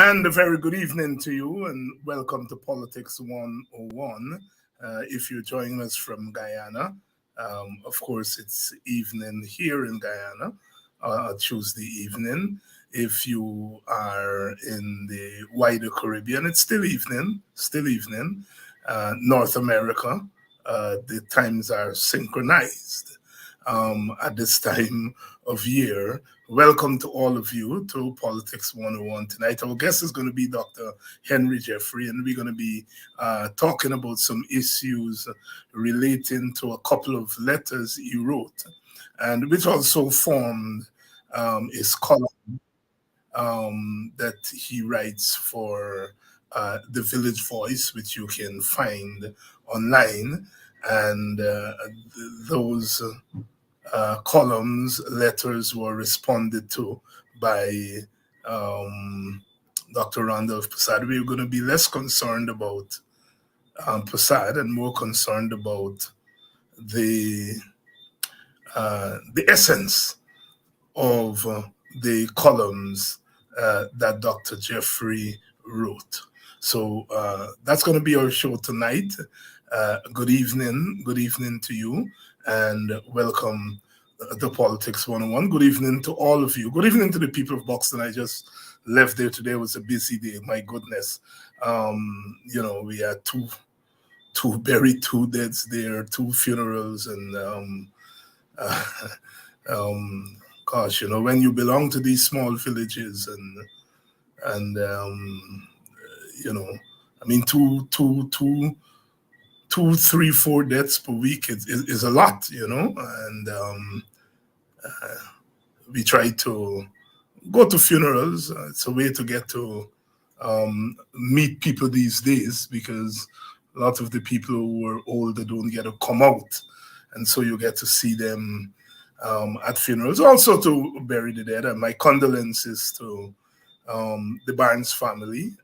And a very good evening to you, and welcome to Politics 101. If you're joining us from Guyana, of course, it's evening here in Guyana, Tuesday evening. If you are in the wider Caribbean, it's still evening, North America, the times are synchronized at this time of year. Welcome to all of you to Politics 101 tonight. Our guest is going to be Dr. Henry Jeffrey, and we're going to be talking about some issues relating to a couple of letters he wrote, and which also formed his column that he writes for the Village Voice, which you can find online. And those columns, letters were responded to by Dr. Randolph Prasad. We're going to be less concerned about Prasad and more concerned about the essence of the columns that Dr. Jeffrey wrote. So that's going to be our show tonight. Good evening to you, and welcome to Politics 101. Good evening to all of you. Good evening to the people of Buxton. I just left there today. It was a busy day. My goodness. We had two buried, two deaths there, two funerals, and gosh, when you belong to these small villages and two, 3, 4 deaths per week is a lot, and we try to go to funerals. It's a way to get to meet people these days, because a lot of the people who are older don't get to come out, and so you get to see them at funerals, also to bury the dead. And my condolences to the Barnes family,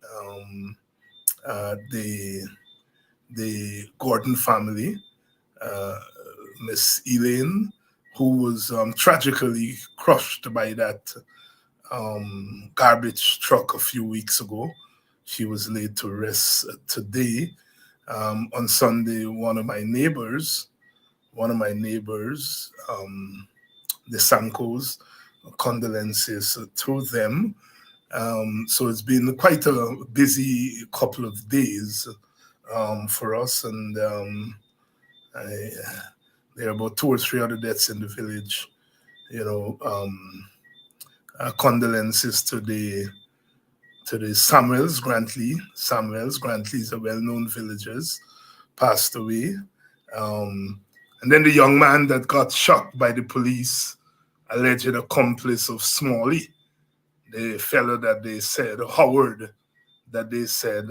the Gordon family, Miss Elaine, who was tragically crushed by that garbage truck a few weeks ago. She was laid to rest today. On Sunday, one of my neighbors, the Sankos, condolences to them. So it's been quite a busy couple of days for us, and there are about 2 or 3 other deaths in the village. Condolences to the Samuels. Grantley's are well-known villagers, passed away. And then the young man that got shot by the police, alleged accomplice of Smalley, the fellow that they said, Howard, that they said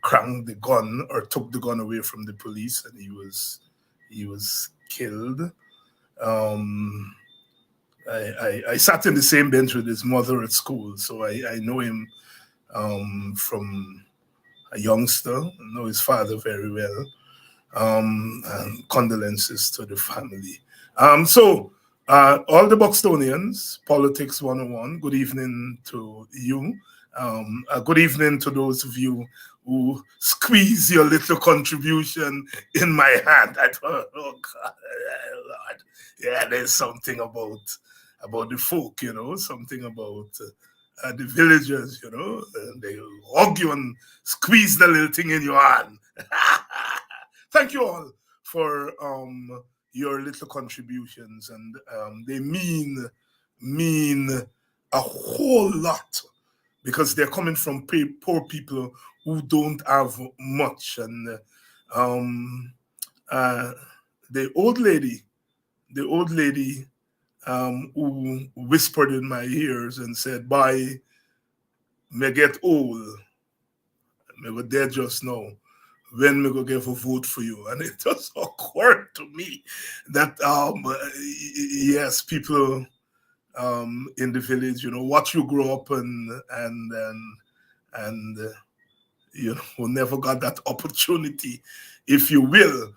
cranked the gun or took the gun away from the police, and he was killed. I sat in the same bench with his mother at school, so I know him from a youngster. I know his father very well. And condolences to the family. So all the Buxtonians, Politics 101, good evening to you. Good evening to those of you who squeeze your little contribution in my hand. I thought, oh God, Lord, yeah, there's something about the folk, something about the villagers, and they hug you and squeeze the little thing in your hand. Thank you all for your little contributions, and they mean a whole lot, because they're coming from poor people who don't have much. And the old lady who whispered in my ears and said, "Boy, me get old, me go dead just now. When me go give a vote for you?" And it just occurred to me that yes, people in the village, watch you grow up and who never got that opportunity, if you will.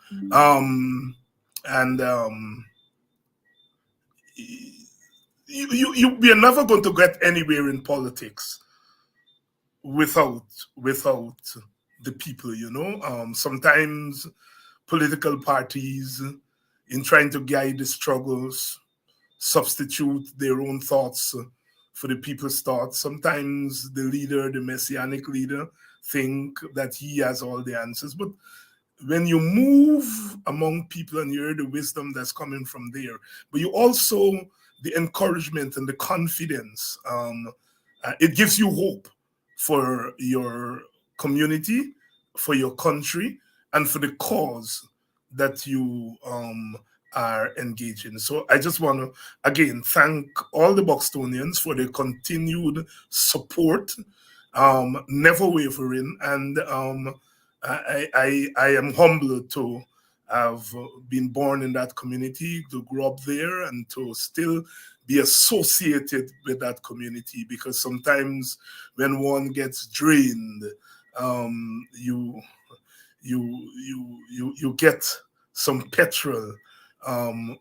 we are never going to get anywhere in politics without the people. Sometimes political parties, in trying to guide the struggles, substitute their own thoughts for the people's thoughts. Sometimes the leader, the messianic leader, think that he has all the answers. But when you move among people and you hear the wisdom that's coming from there, but you also, the encouragement and the confidence, it gives you hope for your community, for your country, and for the cause that you are engaging. So I just want to again thank all the Buxtonians for their continued support, never wavering, and I am humbled to have been born in that community, to grow up there, and to still be associated with that community. Because sometimes when one gets drained, you get some petrol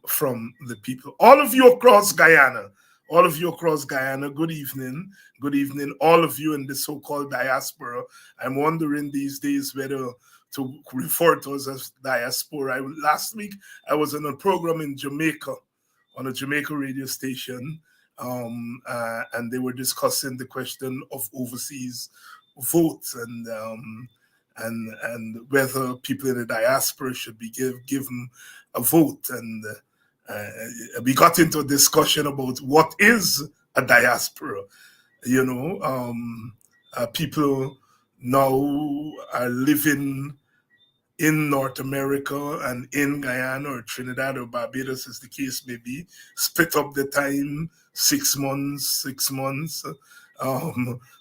from the people. All of you across Guyana, good evening. Good evening, all of you in the so-called diaspora. I'm wondering these days whether to refer to us as diaspora. Last week, I was on a program in Jamaica, on a Jamaica radio station, and they were discussing the question of overseas votes and whether people in the diaspora should be given a vote. And we got into a discussion about what is a diaspora. People now are living in North America and in Guyana or Trinidad or Barbados, as the case may be, split up the time, 6 months.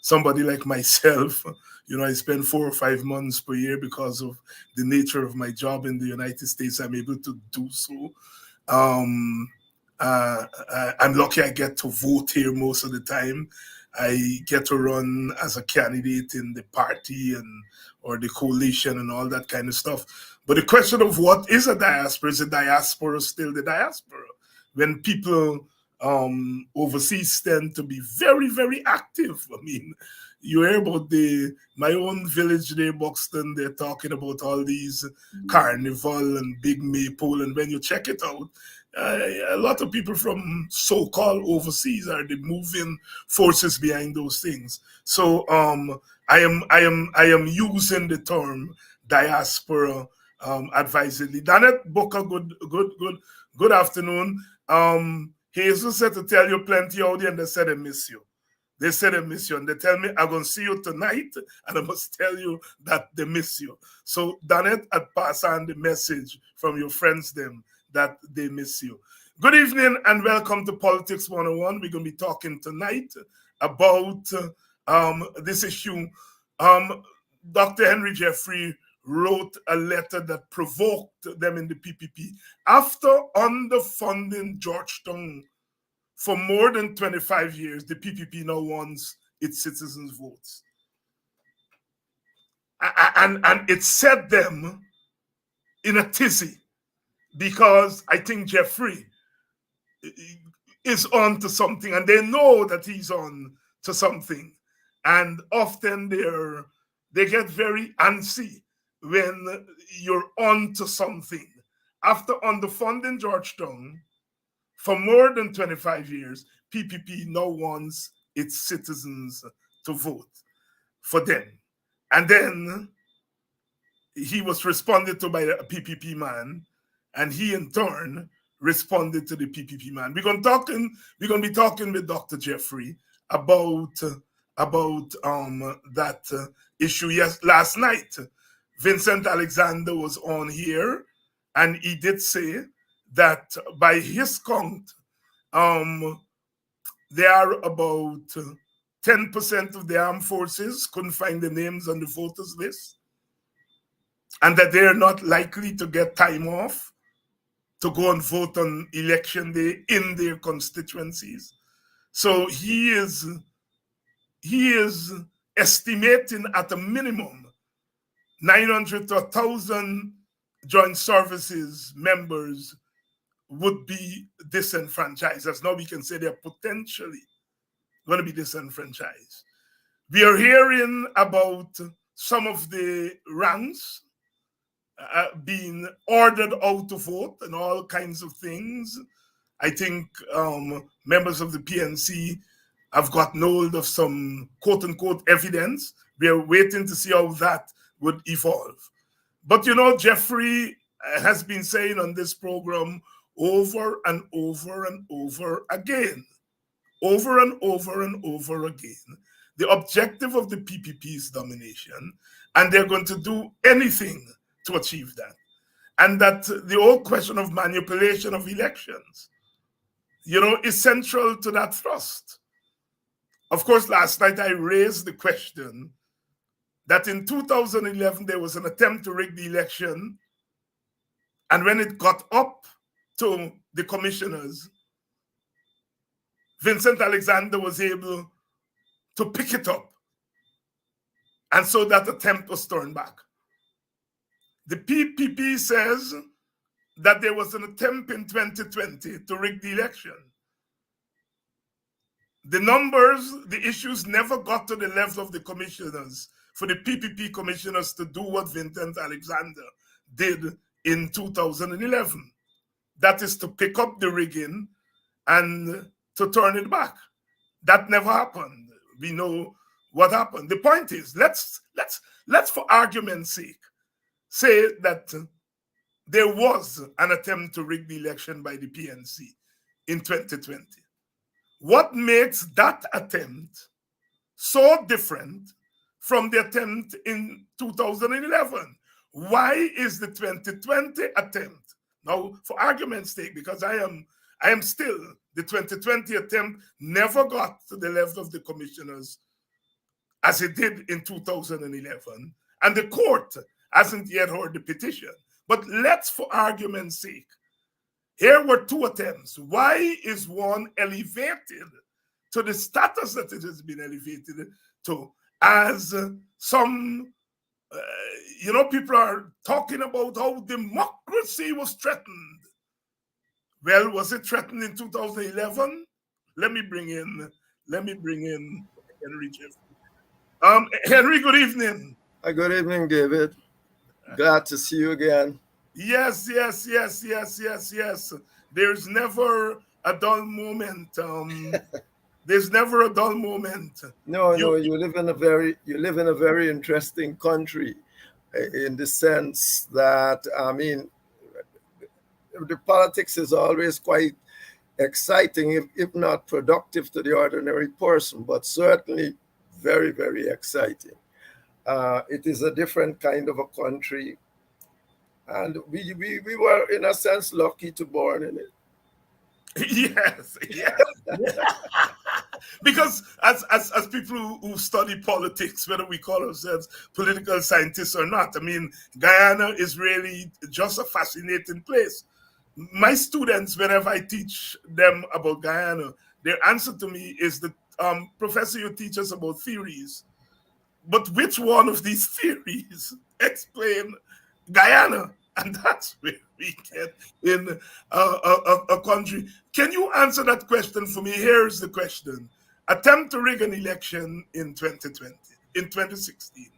Somebody like myself, I spend 4 or 5 months per year because of the nature of my job in the United States. I'm able to do so. I'm lucky I get to vote here most of the time. I get to run as a candidate in the party or the coalition and all that kind of stuff. But the question of what is a diaspora still the diaspora? When people overseas tend to be very, very active. I mean, you hear about my own village there, Buxton, they're talking about all these carnival and big maypole, and when you check it out, a lot of people from so-called overseas are the moving forces behind those things. So I am using the term diaspora advisedly. Danette Booker, good afternoon. Jesus said to tell you plenty out there, and they said they miss you. They said they miss you, and they tell me I'm going to see you tonight, and I must tell you that they miss you. So Danette had passed on the message from your friends them that they miss you. Good evening and welcome to Politics 101. We're going to be talking tonight about this issue. Dr. Henry Jeffrey wrote a letter that provoked them in the PPP. After underfunding Georgetown for more than 25 years, the PPP now wants its citizens' votes. And it set them in a tizzy because I think Jeffrey is on to something, and they know that he's on to something. And often they get very antsy when you're on to something. After underfunding Georgetown for more than 25 years, PPP now wants its citizens to vote for them. And then he was responded to by a PPP man, and he in turn responded to the PPP man. We're going to be talking with Dr. Jeffrey about that issue. Yes, last night, Vincent Alexander was on here, and he did say that by his count, there are about 10% of the armed forces couldn't find the names on the voters list, and that they're not likely to get time off to go and vote on election day in their constituencies. So he is estimating at a minimum 900 to 1,000 joint services members would be disenfranchised. As now we can say they're potentially going to be disenfranchised. We are hearing about some of the ranks being ordered out to vote and all kinds of things. I think members of the PNC have gotten hold of some quote-unquote evidence. We are waiting to see how that would evolve. But you know, Jeffrey has been saying on this program over and over and over again, over and over and over again, the objective of the PPP is domination, and they're going to do anything to achieve that. And that the whole question of manipulation of elections, you know, is central to that thrust. Of course, last night I raised the question that in 2011 there was an attempt to rig the election, and when it got up to the commissioners, Vincent Alexander was able to pick it up, and so that attempt was turned back. The PPP says that there was an attempt in 2020 to rig the election. The numbers, the issues never got to the level of the commissioners, for the PPP commissioners to do what Vincent Alexander did in 2011. That is to pick up the rigging and to turn it back. That never happened. We know what happened. The point is, let's for argument's sake, say that there was an attempt to rig the election by the PNC in 2020. What makes that attempt so different from the attempt in 2011? Why is the 2020 attempt, now for argument's sake, because I am still, the 2020 attempt never got to the level of the commissioners as it did in 2011, and the court hasn't yet heard the petition. But let's, for argument's sake, here were two attempts. Why is one elevated to the status that it has been elevated to, as some, you know, people are talking about how democracy was threatened. Well, was it threatened in 2011? Let me bring in Henry Jeffrey. Henry, good evening. Good evening, David. Glad to see you again. Yes. There's never a dull moment. There's never a dull moment. No, you live in a very interesting country, in the sense that, I mean, the politics is always quite exciting, if not productive to the ordinary person, but certainly very, very exciting. It is a different kind of a country, and we were, in a sense, lucky to born in it. Yes. Because as people who study politics, whether we call ourselves political scientists or not, I mean, Guyana is really just a fascinating place. My students, whenever I teach them about Guyana, their answer to me is that, Professor, you teach us about theories, but which one of these theories explain Guyana? And that's where we get in a country. Can you answer that question for me? Here's the question. Attempt to rig an election in 2020, in 2016.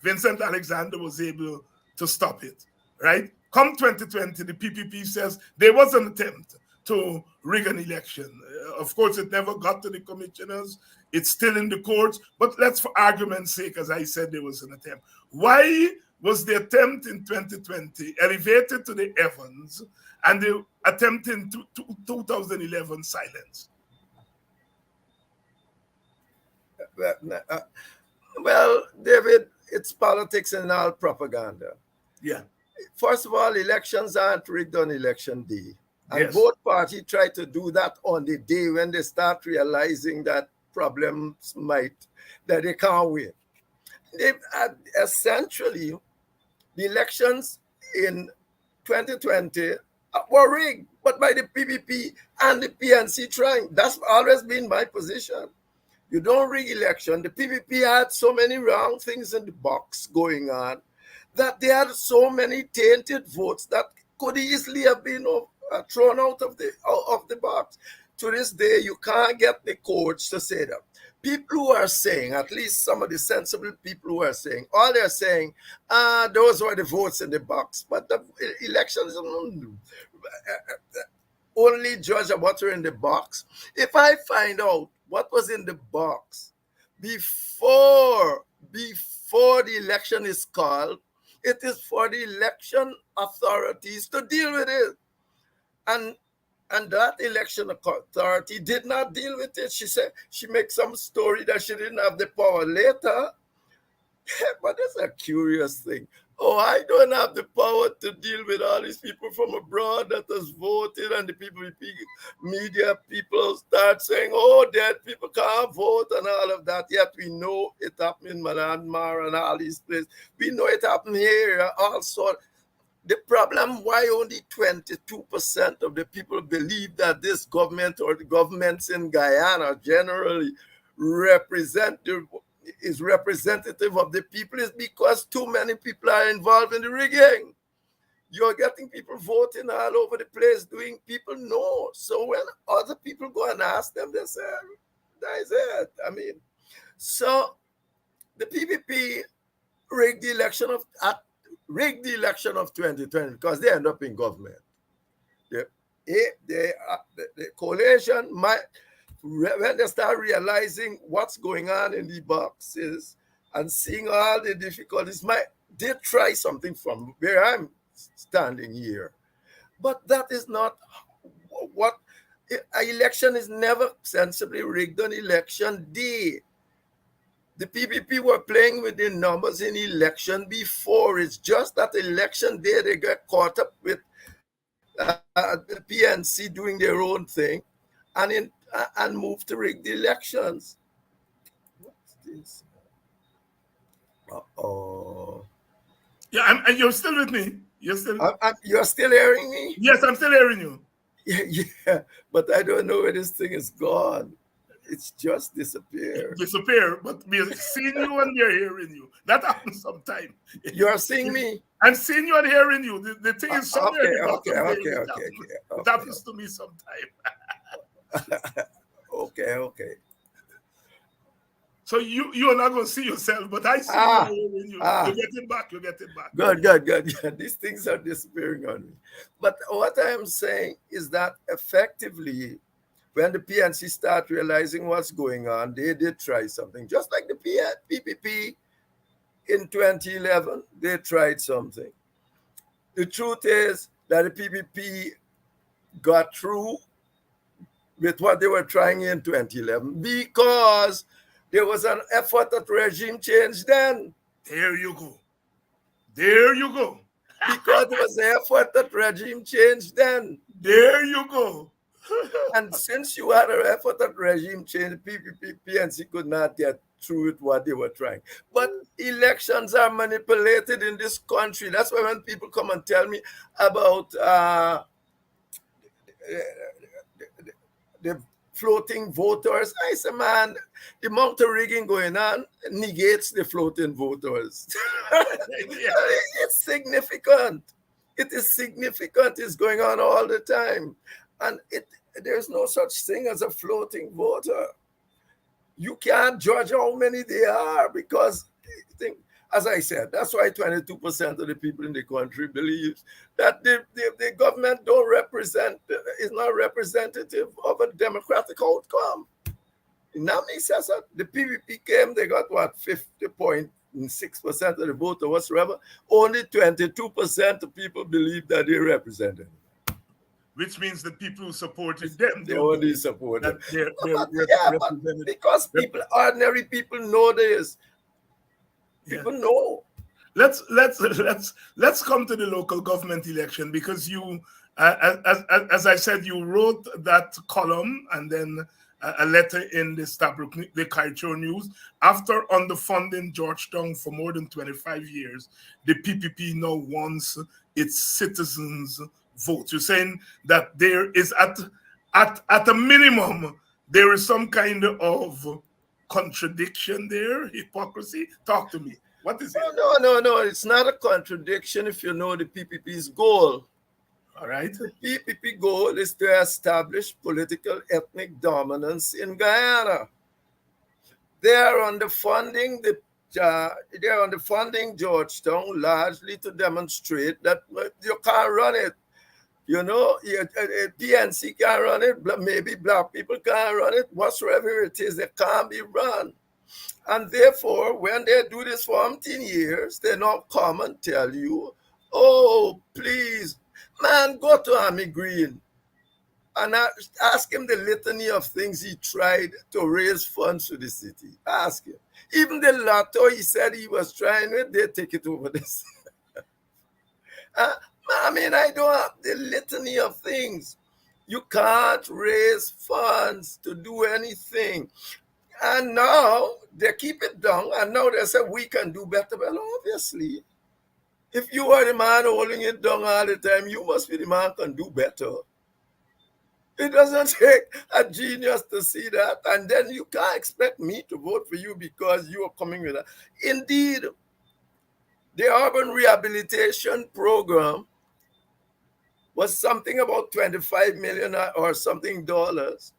Vincent Alexander was able to stop it, right? Come 2020, the PPP says there was an attempt to rig an election. Of course, it never got to the commissioners. It's still in the courts. But let's, for argument's sake, as I said, there was an attempt. Why was the attempt in 2020 elevated to the heavens and the attempt in 2011 silenced? Well, David, it's politics and all propaganda. Yeah. First of all, elections aren't rigged on election day. And Yes. both parties try to do that on the day when they start realizing that problems that they can't win. Essentially, the elections in 2020 were rigged, but by the PPP and the PNC trying. That's always been my position. You don't rig election. The PPP had so many wrong things in the box going on that they had so many tainted votes that could easily have been thrown out of the box. To this day, you can't get the courts to say that. People who are saying, at least some of the sensible people who are saying, all they're saying, those were the votes in the box. But the elections only judge what are in the box. If I find out what was in the box before the election is called, it is for the election authorities to deal with it. And that election authority did not deal with it. She said she makes some story that she didn't have the power later. But that's a curious thing. Oh, I don't have the power to deal with all these people from abroad that has voted, and the people, media people start saying, oh, dead people can't vote and all of that. Yet we know it happened in Myanmar and all these places. We know it happened here also. The problem why only 22% of the people believe that this government or the governments in Guyana generally is representative of the people is because too many people are involved in the rigging. You're getting people voting all over the place, doing people know. So when other people go and ask them, they say, that is it. I mean, so the PPP rigged the election of 2020 because they end up in government. The coalition might, when they start realizing what's going on in the boxes and seeing all the difficulties, they try something from where I'm standing here. But that is not what an election is never sensibly rigged on election day. The PPP were playing with the numbers in election before. It's just that election day they got caught up with the PNC doing their own thing and moved to rig the elections. What's this? Uh-oh. Yeah, and you're still with me. You're still hearing me? Yes, I'm still hearing you. Yeah, but I don't know where this thing is gone. It's just disappeared. But we're seeing you and we're hearing you. That happens sometimes. You are seeing me? I'm seeing you and hearing you. The thing is somewhere. Okay. It happens to me sometimes. Okay. So you're not going to see yourself, but I see you and hearing you. You're getting back. Good. These things are disappearing on me. But what I am saying is that effectively, when the PNC start realizing what's going on, they did try something. Just like the PPP in 2011, they tried something. The truth is that the PPP got through with what they were trying in 2011 because there was an effort at regime change then. There you go. Because there was an effort at regime change then. There you go. And since you had an effort at regime change, PNC could not get through with what they were trying. But elections are manipulated in this country. That's why when people come and tell me about the floating voters, I say, man, the amount of rigging going on negates the floating voters. It's significant. It is significant. It's going on all the time. And there's no such thing as a floating voter. You can't judge how many they are because, as I said, that's why 22% of the people in the country believe that the government is not representative of a democratic outcome. Nami says that the PPP came, they got what, 50.6% of the vote or whatsoever. Only 22% of people believe that they represented. Which means the people who supported them, they only supported. Because ordinary people know this. People know. Let's come to the local government election because you, as I said, you wrote that column and then a letter in the Stabroek, the Kaieteur News. After underfunding Georgetown for more than 25 years, the PPP now wants its citizens' vote. You're saying that there is at a minimum there is some kind of contradiction there, hypocrisy. Talk to me. What is it? No. It's not a contradiction if you know the PPP's goal. All right. The PPP goal is to establish political ethnic dominance in Guyana. They are underfunding they are underfunding Georgetown largely to demonstrate that you can't run it. You know, PNC can't run it. Maybe black people can't run it. Whatsoever it is, they can't be run. And therefore, when they do this for umpteen years, they now come and tell you, oh, please, man, go to Army Green and ask him the litany of things he tried to raise funds for the city. Ask him. Even the lotto he said he was trying with, they take it over this. I mean, I don't have the litany of things. You can't raise funds to do anything. And now they keep it down, and now they say we can do better. Well, obviously, if you are the man holding it down all the time, you must be the man who can do better. It doesn't take a genius to see that, and then you can't expect me to vote for you because you are coming with that. Indeed, the urban rehabilitation program was something about 25 million or something dollars.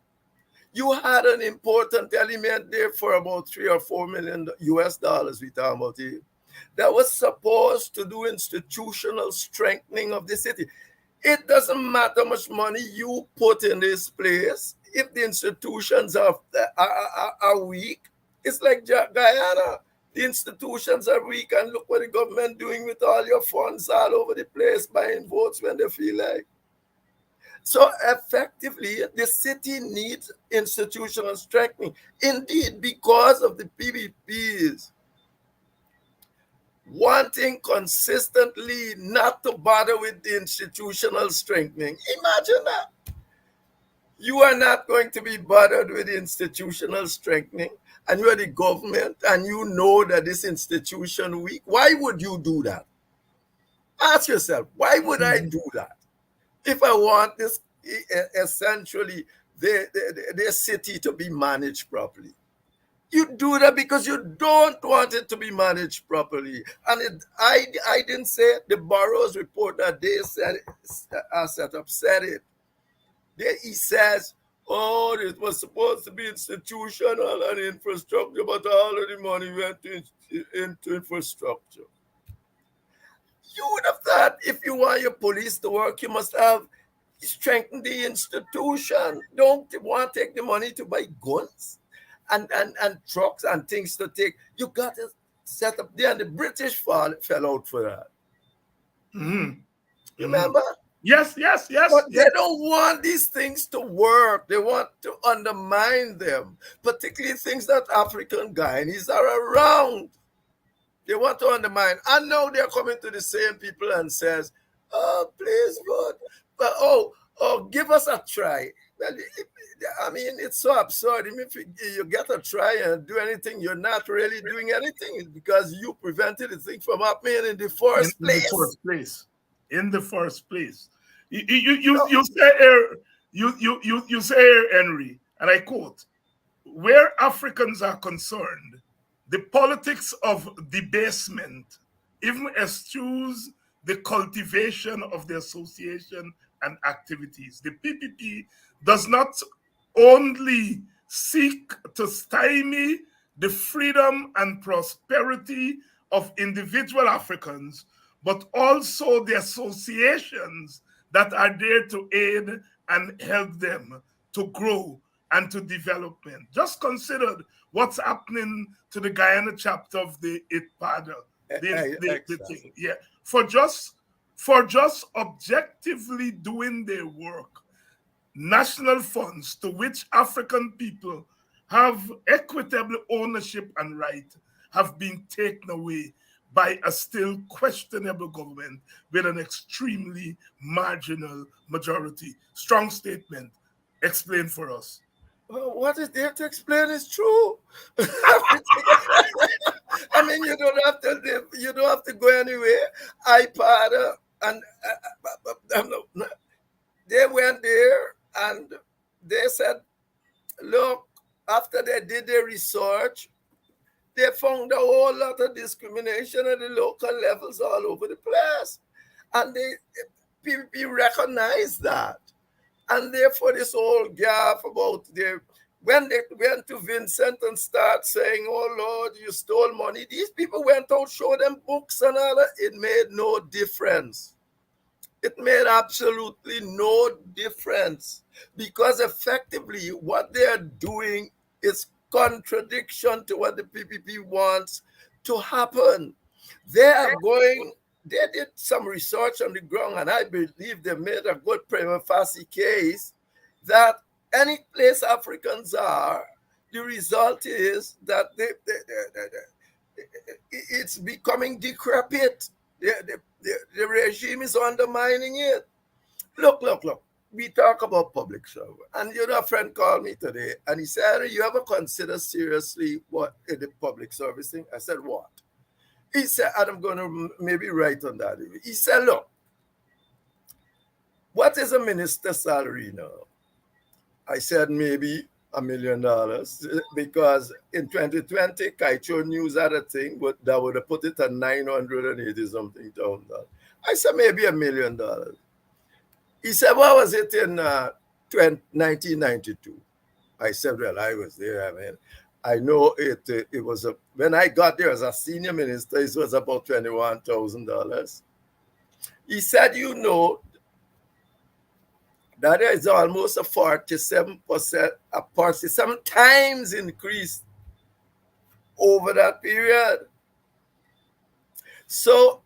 You had an important element there for about 3 or 4 million US dollars, we talk about it, that was supposed to do institutional strengthening of the city. It doesn't matter how much money you put in this place. If the institutions are weak, it's like Guyana. The institutions are weak, and look what the government doing with all your funds all over the place, buying votes when they feel like. So effectively, the city needs institutional strengthening. Indeed, because of the PPPs wanting consistently not to bother with the institutional strengthening. Imagine that. You are not going to be bothered with institutional strengthening, and you are the government, and you know that this institution weak. Why would you do that? Ask yourself, why would I do that? If I want this essentially the city to be managed properly. You do that because you don't want it to be managed properly. And I didn't say it. The Burroughs report that they said set up said it. He says, oh, it was supposed to be institutional and infrastructure, but all of the money went into infrastructure. You would have thought if you want your police to work, you must have strengthened the institution. Don't want to take the money to buy guns and trucks and things to take. You got to set up there, and the British fell out for that. Mm-hmm. Remember? Yes. But they don't want these things to work. They want to undermine them, particularly things that African Guyanese are around. They want to undermine. And now they're coming to the same people and says, oh, please vote. But give us a try. Well, I mean, it's so absurd. Even if you get a try and do anything, you're not really doing anything because you prevented the thing from happening in the first place. In the first place. You say here, you say here, Henry, and I quote, where Africans are concerned, the politics of debasement even eschews the cultivation of the association and activities. The PPP does not only seek to stymie the freedom and prosperity of individual Africans, but also the associations that are there to aid and help them to grow and to development. Just consider what's happening to the Guyana chapter of the ITPAD, the thing. Yeah, for just objectively doing their work, national funds to which African people have equitable ownership and right have been taken away by a still questionable government with an extremely marginal majority. Strong statement. Explain for us. Well, what is there to explain is true. I mean, you don't have to go anywhere. IPAD and they went there and they said, look, after they did their research, they found a whole lot of discrimination at the local levels all over the place. And PPP recognized that. And therefore, this whole gap about when they went to Vincent and start saying, "Oh Lord, you stole money," these people went out, showed them books and all that. It made no difference. It made absolutely no difference, because effectively what they are doing is contradiction to what the PPP wants to happen. They did some research on the ground, and I believe they made a good prima facie case that any place Africans are, the result is that it's becoming decrepit. The regime is undermining it. Look. We talk about public service. And a friend called me today and he said, "You ever consider seriously what in the public service thing?" I said, "What?" He said, and I'm going to maybe write on that. He said, "Look, what is a minister's salary now?" I said, "Maybe $1 million, because in 2020, Kaicho News had a thing, but that would have put it at 980 something thousand. I said, "Maybe $1 million." He said, "What was it in 1992? I said, "Well, I was there. I mean, I know it. It was when I got there as a senior minister, it was about $21,000. He said, that is almost a 47%, a 47 times increase over that period. So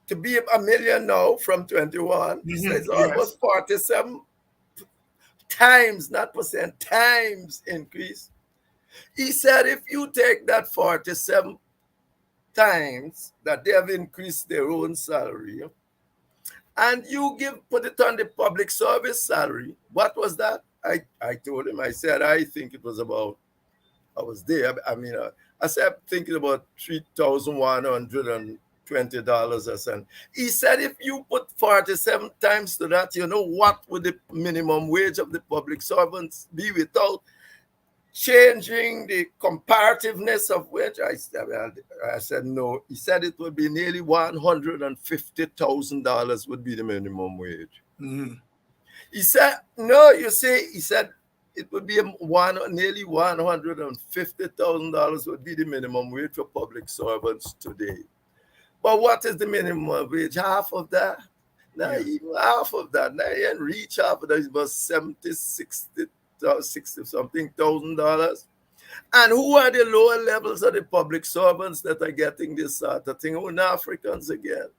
to be $1 million now from 21, it's almost 47 times, not percent, times increase." He said, "If you take that 47 times that they have increased their own salary, and you put it on the public service salary, what was that?" I told him, I said, I think it was about, I was there. I mean, I said, thinking about $3,120 or something. He said, "If you put 47 times to that, what would the minimum wage of the public servants be without changing the comparativeness of which?" I said, "No." He said it would be nearly $150,000 would be the minimum wage. Mm-hmm. He said, "No, you see," he said, "it would be nearly $150,000 would be the minimum wage for public servants today. But what is the minimum wage? Half of that? Not even half of that. Not even reach half of that. It's about 70, 60 something $1,000. And who are the lower levels of the public servants that are getting this sort of thing? Oh, Africans again.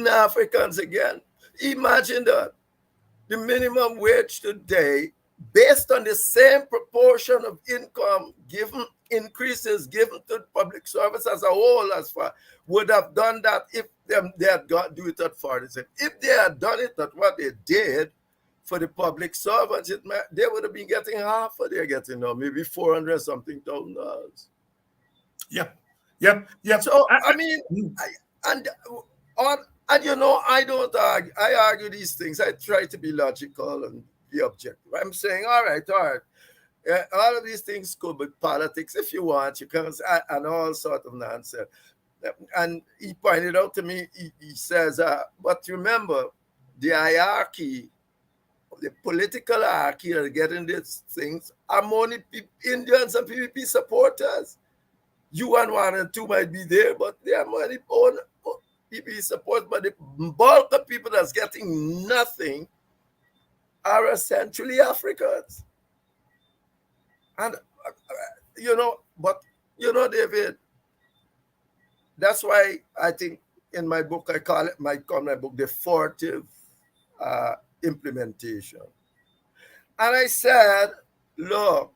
Africans again. Imagine that. The minimum wage today, based on the same proportion of income given, increases given to public service as a whole, as far, would have done that if they had do it at 40. If they had done it at what they did for the public servants, they would have been getting half what they're getting now, maybe 400 something thousand dollars. Yep. So I mean, I don't argue. I argue these things. I try to be logical and be objective. I'm saying, all right. All of these things could be politics if you want. You can, and all sort of nonsense. And he pointed out to me, he says, but remember, the hierarchy, the political hierarchy that are getting these things are only Indians and PPP supporters. You and 1 and 2 might be there, but they are money own PPP support. But the bulk of people that's getting nothing are essentially Africans. And, David, that's why I think in my book, I call my book, the fortive implementation. And I said, look,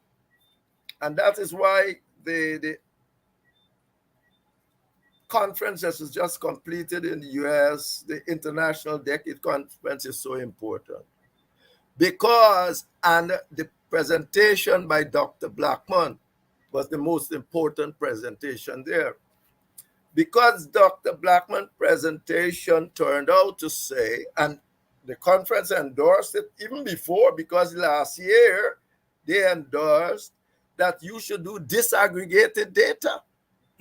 and that is why the conference that was just completed in the US, the International Decade Conference, is so important. Because, and the presentation by Dr. Blackman was the most important presentation there. Because Dr. Blackman's presentation turned out to say, and the conference endorsed it even before, because last year they endorsed that you should do disaggregated data.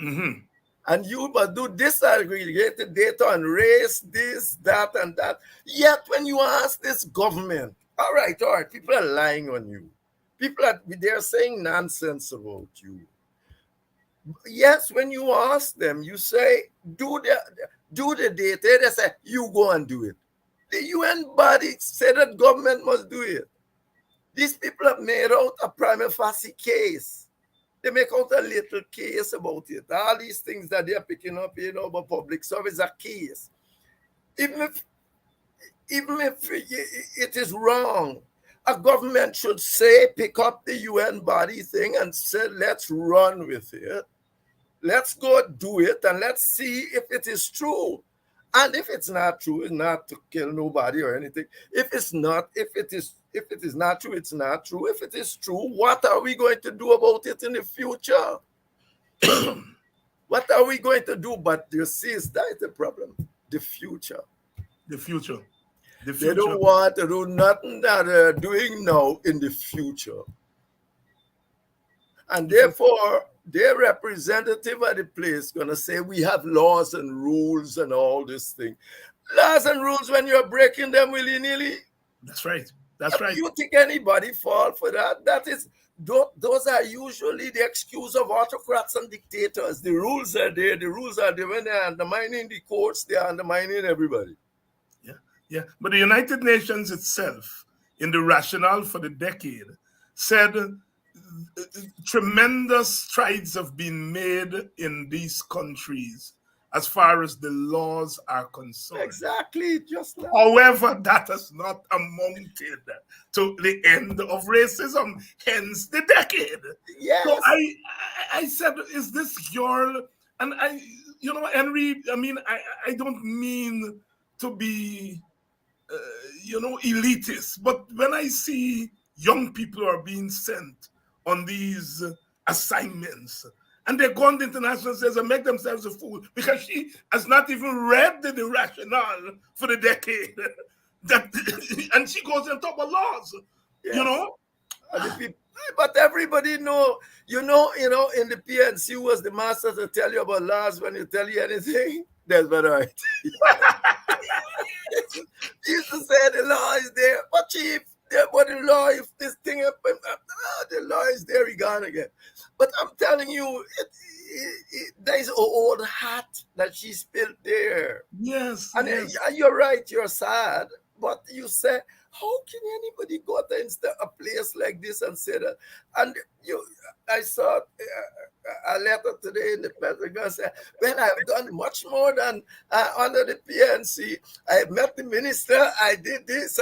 Mm-hmm. And you must do disaggregated data on race, this, that, and that. Yet when you ask this government, all right, people are lying on you. They're saying nonsense about you. Yes, when you ask them, you say, do the data. They say, you go and do it. The UN body said that government must do it. These people have made out a prima facie case. They make out a little case about it. All these things that they're picking up, about public service, a case. Even if it is wrong, a government should say, pick up the UN body thing and say, let's run with it. Let's go do it and let's see if it is true. And if it's not true, it's not to kill nobody or anything. If it is not true, it's not true. If it is true, what are we going to do about it in the future? What are we going to do? But you see, that is the problem. The future. The future. They don't want to do nothing that they're doing now in the future. And therefore, their representative at the place going to say, we have laws and rules and all this thing. Laws and rules when you're breaking them willy-nilly. That's right. That's right. You think anybody fall for that? Those are usually the excuse of autocrats and dictators. The rules are there. The rules are there. When they're undermining the courts, they're undermining everybody. Yeah. But the United Nations itself, in the rationale for the decade, said tremendous strides have been made in these countries as far as the laws are concerned. Exactly, just now. However, that has not amounted to the end of racism, hence the decade. Yes. So I said, is this your... And Henry, I don't mean to be, elitist, but when I see young people are being sent on these assignments, and they go on the international stage and make themselves a fool because she has not even read the rationale for the decade. And she goes and talk about laws, yes. But everybody know, in the PNC who was the master to tell you about laws when you tell you anything. That's about right. He used to say the law is there, but chief, but the law, if this thing happens, the law is there, he gone again. But I'm telling you, there's an old hat that she spilled there. Yes. And yes. You're right, you're sad, but you say, how can anybody go to a place like this and say that? And I saw a letter today in the Pentagon said, well, I've done much more than under the PNC. I met the minister, I did this.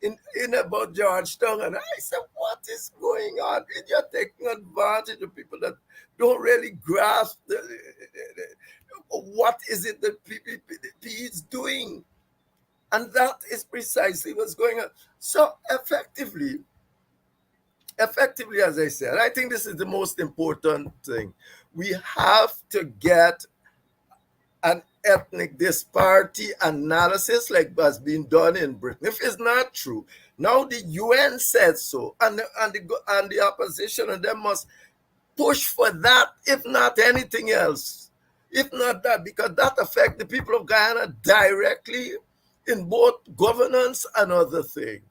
In about Georgetown, and I said, what is going on? You're taking advantage of people that don't really grasp what is it that PPP is doing. And that is precisely what's going on. So effectively, as I said, I think this is the most important thing. We have to get an ethnic disparity analysis like has been done in Britain. If it's not true, now the UN said so, and the opposition and them must push for that, if not anything else. If not that, because that affects the people of Guyana directly in both governance and other things.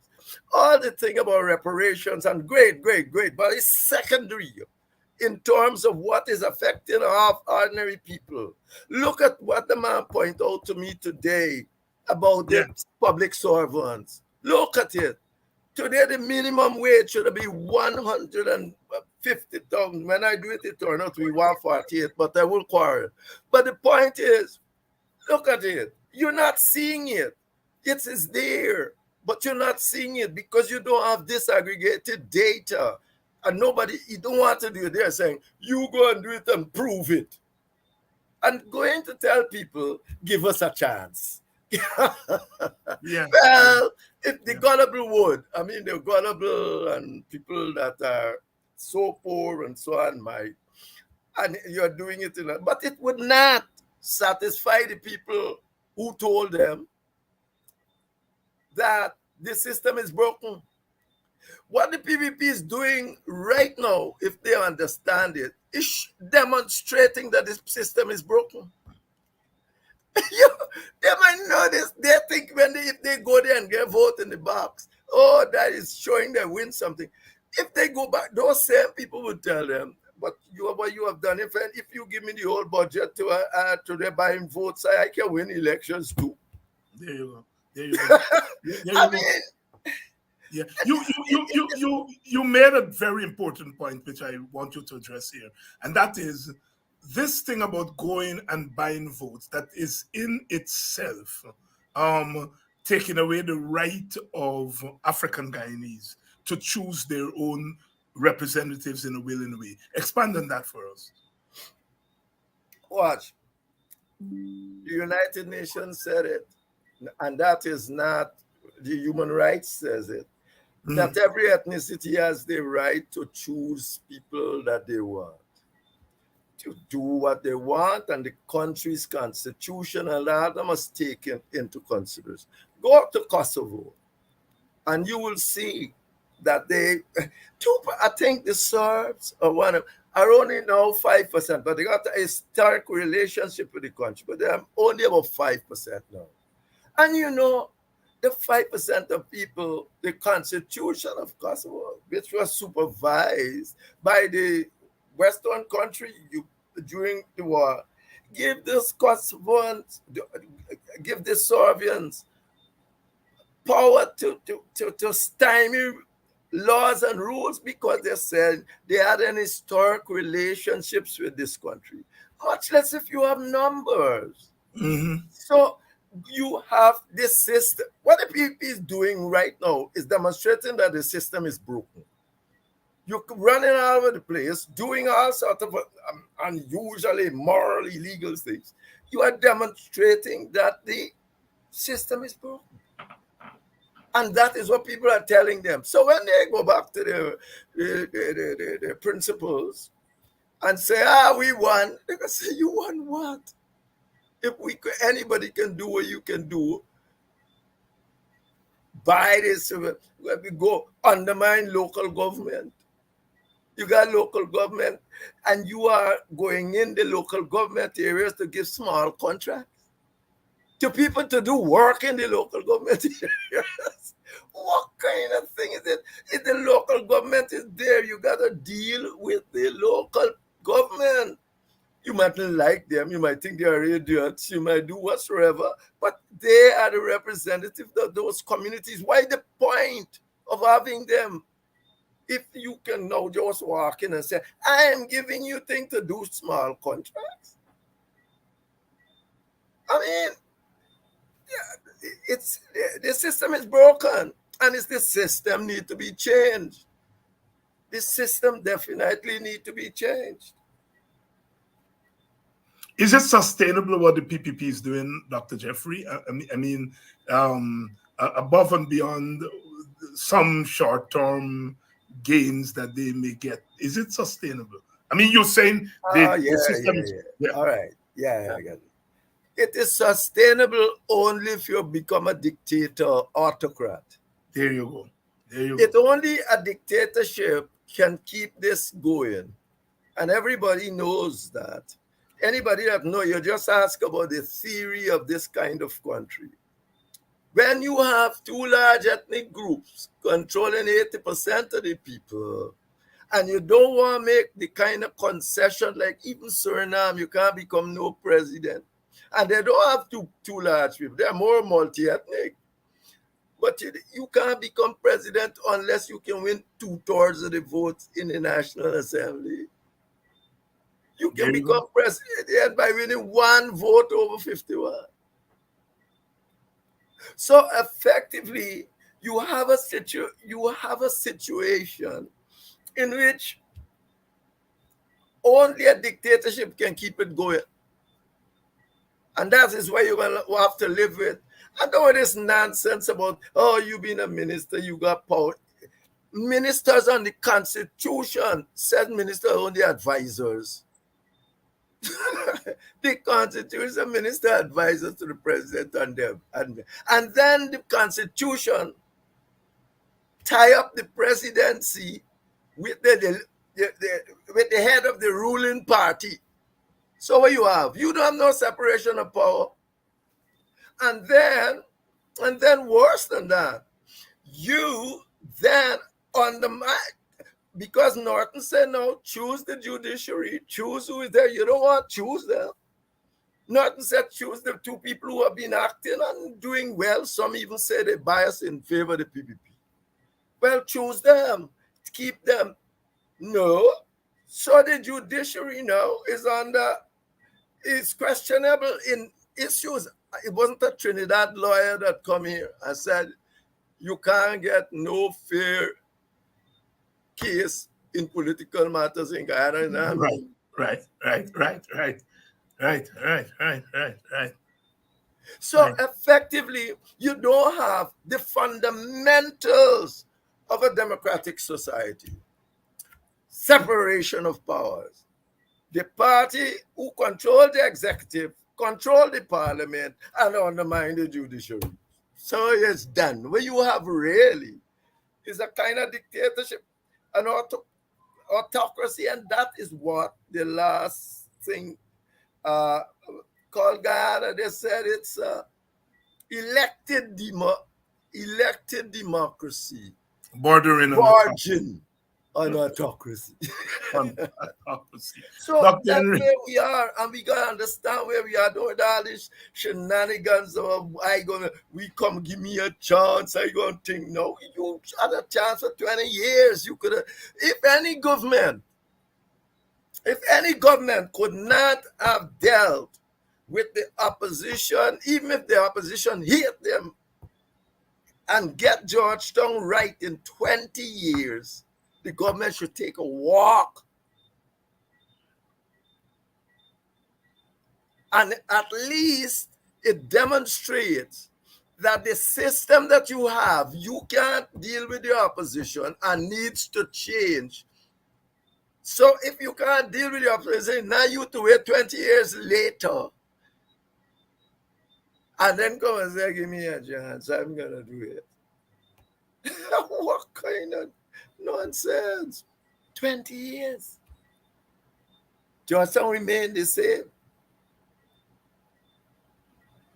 All the thing about reparations and great, but it's secondary in terms of what is affecting our ordinary people. Look at what the man pointed out to me today about the public servants. Look at it. Today, the minimum wage should be 150,000. When I do it, it turns out to be 148, but I will quarrel. But the point is, look at it. You're not seeing it. It is there, but you're not seeing it because you don't have disaggregated data. And you don't want to do it. They're saying, you go and do it and prove it. And going to tell people, give us a chance. Well, if the gullible would, the gullible and people that are so poor and so on might, and you're doing it, but it would not satisfy the people who told them that the system is broken. What the PPP is doing right now, if they understand it, is demonstrating that this system is broken. They might know this. They think if they go there and get vote in the box, oh, that is showing they win something. If they go back, those same people will tell them, but what you have done, if you give me the whole budget to their buying votes, I can win elections too. There you go. There you go. There I you go. mean, Yeah, you made a very important point, which I want you to address here, and that is this thing about going and buying votes. That is in itself taking away the right of African Guyanese to choose their own representatives in a willing way. Expand on that for us. watch. The United Nations said it, and that is not the human rights says it. That every ethnicity has the right to choose people that they want, to do what they want, and the country's constitution and that must take into consideration. Go to Kosovo, and you will see that I think the Serbs are only now 5%, but they got a historic relationship with the country, but they're only about 5% now. And you know, the 5% of people, the constitution of Kosovo, which was supervised by the Western country during the war, give this Kosovans, give the Serbians power to stymie laws and rules because they said they had an historic relationships with this country. Much less if you have numbers. So you have this system. What the PPP is doing right now is demonstrating that the system is broken. You're running all over the place, doing all sorts of unusually moral, illegal things. You are demonstrating that the system is broken. And that is what people are telling them. So when they go back to the principles and say, we won, they're going to say, you won what? If anybody can do what you can do, buy this, we go undermine local government. You got local government, and you are going in the local government areas to give small contracts to people to do work in the local government areas. What kind of thing is it? If the local government is there, you got to deal with the local government. You might not like them. You might think they are idiots. You might do whatsoever. But they are the representatives of those communities. Why the point of having them? If you can now just walk in and say, I am giving you things to do small contracts. I mean, the system is broken, and the system need to be changed. This system definitely need to be changed. Is it sustainable what the PPP is doing, Dr. Jeffrey? I mean, above and beyond some short-term gains that they may get, is it sustainable? I mean, you're saying the system is... All right. Yeah, I got it. It is sustainable only if you become a dictator, autocrat. There you go. Only a dictatorship can keep this going. And everybody knows that. Anybody that knows, you just ask about the theory of this kind of country. When you have two large ethnic groups controlling 80% of the people, and you don't want to make the kind of concession like even Suriname, you can't become no president. And they don't have two large people. They're more multi-ethnic. But you can't become president unless you can win 2/3 of the votes in the National Assembly. You can become president by winning one vote over 51. So effectively, you have a situation in which only a dictatorship can keep it going. And that is why you're going to have to live with. And all this nonsense about, you being a minister, you got power. Ministers on the Constitution said ministers are only advisors. The Constitution, minister advisors to the president and them. And then the Constitution tie up the presidency with the with the head of the ruling party. So what you have? You don't have no separation of power. And then worse than that, you then on the mic, because Norton said no, choose the judiciary, choose who is there. You don't want to choose them. Norton said choose the two people who have been acting and doing well. Some even say they bias in favor of the PPP. Well, choose them, keep them. No. So the judiciary now is questionable in issues. It wasn't a Trinidad lawyer that come here and said you can't get no fair case in political matters in Guyana. Right. So effectively, you don't have the fundamentals of a democratic society. Separation of powers. The party who control the executive, control the parliament, and undermine the judiciary. So it's done. What you have really is a kind of dictatorship, an autocracy, and that is what the last thing called Guyana, they said it's elected democracy. Bordering on autocracy. So Dr. that's Henry. where we are, and we gotta understand where we are doing all these shenanigans of we come give me a chance, I gonna think. No, you had a chance for 20 years. You could have, if any government could not have dealt with the opposition, even if the opposition hate them, and get Georgetown right in 20 years, the government should take a walk. And at least it demonstrates that the system that you have, you can't deal with the opposition and needs to change. So if you can't deal with the opposition, now you have to wait 20 years later and then come and say, give me a chance, I'm going to do it. What kind of nonsense? 20 years. Georgetown remained the same.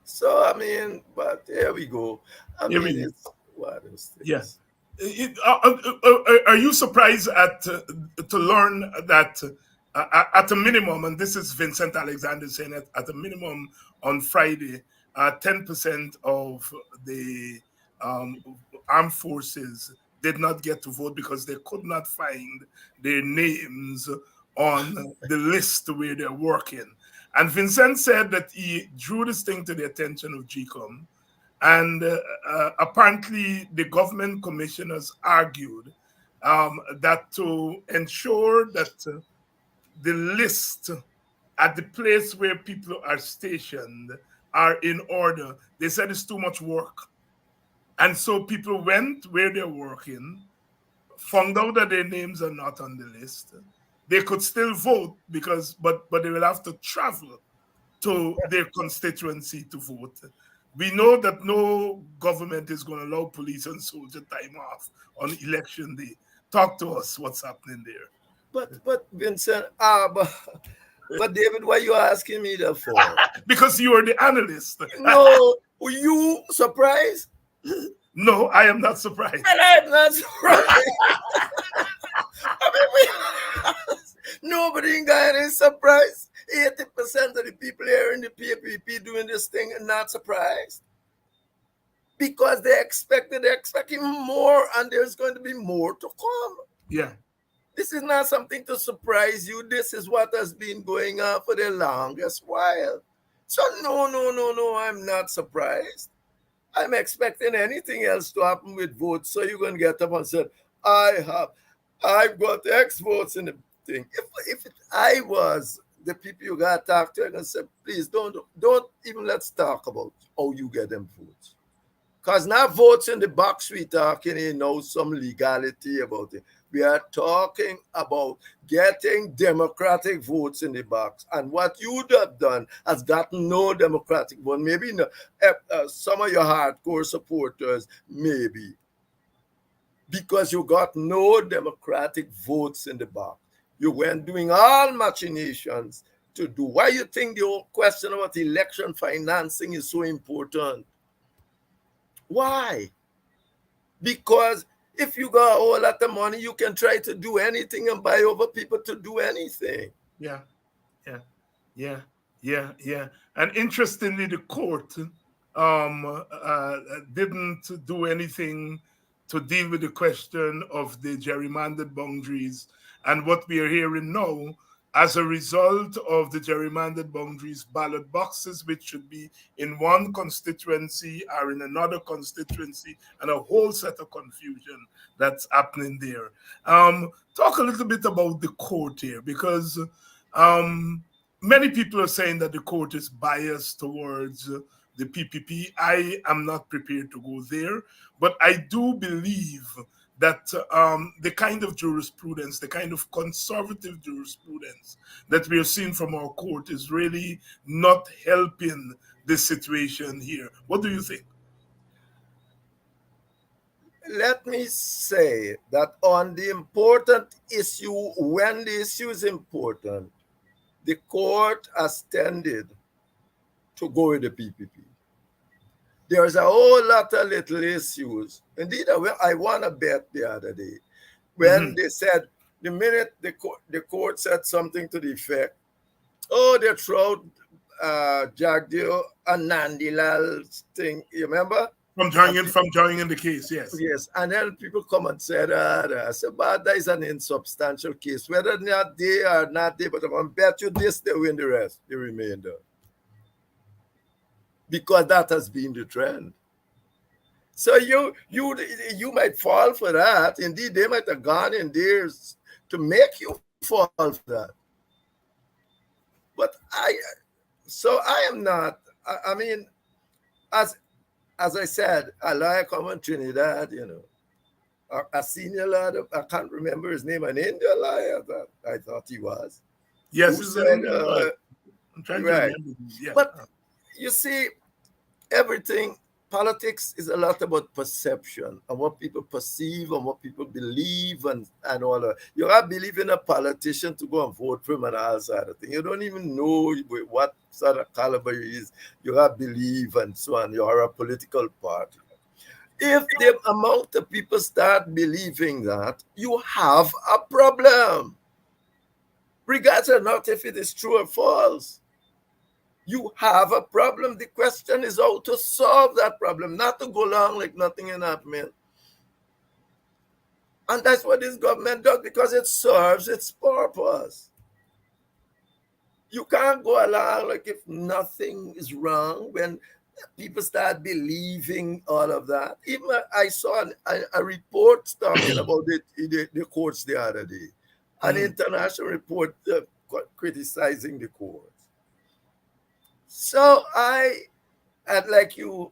So, I mean, but here we go. It's what is this? Yes. Are you surprised to learn that at a minimum, and this is Vincent Alexander saying it, at a minimum on Friday, 10% of the armed forces did not get to vote because they could not find their names on the list where they're working. And Vincent said that he drew this thing to the attention of GCOM. And apparently the government commissioners argued that to ensure that the list at the place where people are stationed are in order, they said it's too much work. And so people went where they're working, found out that their names are not on the list. They could still vote but they will have to travel to their constituency to vote. We know that no government is going to allow police and soldier time off on election day. Talk to us, what's happening there? But Vincent, but David, why are you asking me that for? Because you are the analyst. No, were you surprised? No, I am not surprised. And I'm not surprised. Nobody in Guyana is surprised. 80% of the people here in the PPP doing this thing are not surprised. Because they're expecting more, and there's going to be more to come. Yeah. This is not something to surprise you. This is what has been going on for the longest while. So no, I'm not surprised. I'm expecting anything else to happen with votes. So you're going to get up and say, I've got X votes in the thing. If I was the people you got to talk to, and say, please don't even let's talk about how you get them votes. Because now votes in the box we talking, some legality about it. We are talking about getting democratic votes in the box. And what you'd have done has gotten no democratic vote. Maybe some of your hardcore supporters, maybe. Because you got no democratic votes in the box. You went doing all machinations to do. Why you think the whole question about election financing is so important? Why? Because if you got a whole lot of money, you can try to do anything and buy over people to do anything. Yeah, yeah, yeah, yeah. And interestingly, the court didn't do anything to deal with the question of the gerrymandered boundaries. And what we are hearing now, as a result of the gerrymandered boundaries, ballot boxes, which should be in one constituency are in another constituency, and a whole set of confusion that's happening there. Talk a little bit about the court here, because many people are saying that the court is biased towards the PPP. I am not prepared to go there, but I do believe that the kind of jurisprudence, the kind of conservative jurisprudence that we are seeing from our court is really not helping the situation here. What do you think? Let me say that on the important issue, when the issue is important, the court has tended to go with the PPP. There's a whole lot of little issues. Indeed, I won a bet the other day when they said, the minute the court said something to the effect, oh, they throw Jagdeo and Nandilal thing, you remember? From joining in the case, yes. Yes, and then people come and say but that is an insubstantial case. Whether not they are not they, but I'm going to bet you this, they win the rest, the remainder. Because that has been the trend. So you might fall for that. Indeed, they might have gone in there to make you fall for that. But I am not. I mean, as I said, a lawyer come in Trinidad, a senior lad, I can't remember his name, an Indian lawyer that I thought he was. Yes, he's an Indian lawyer. I'm trying to remember. Yeah. But you see, politics is a lot about perception and what people perceive and what people believe and all that. You have to believe in a politician to go and vote for him and all sort of thing. You don't even know what sort of caliber he is. You have to believe and so on. You are a political party. If the amount of people start believing that, you have a problem. Regardless or not if it is true or false. You have a problem. The question is how to solve that problem, not to go along like nothing happened. And that's what this government does because it serves its purpose. You can't go along like if nothing is wrong when people start believing all of that. Even I saw a report talking about the courts the other day, an international report criticizing the courts. So like you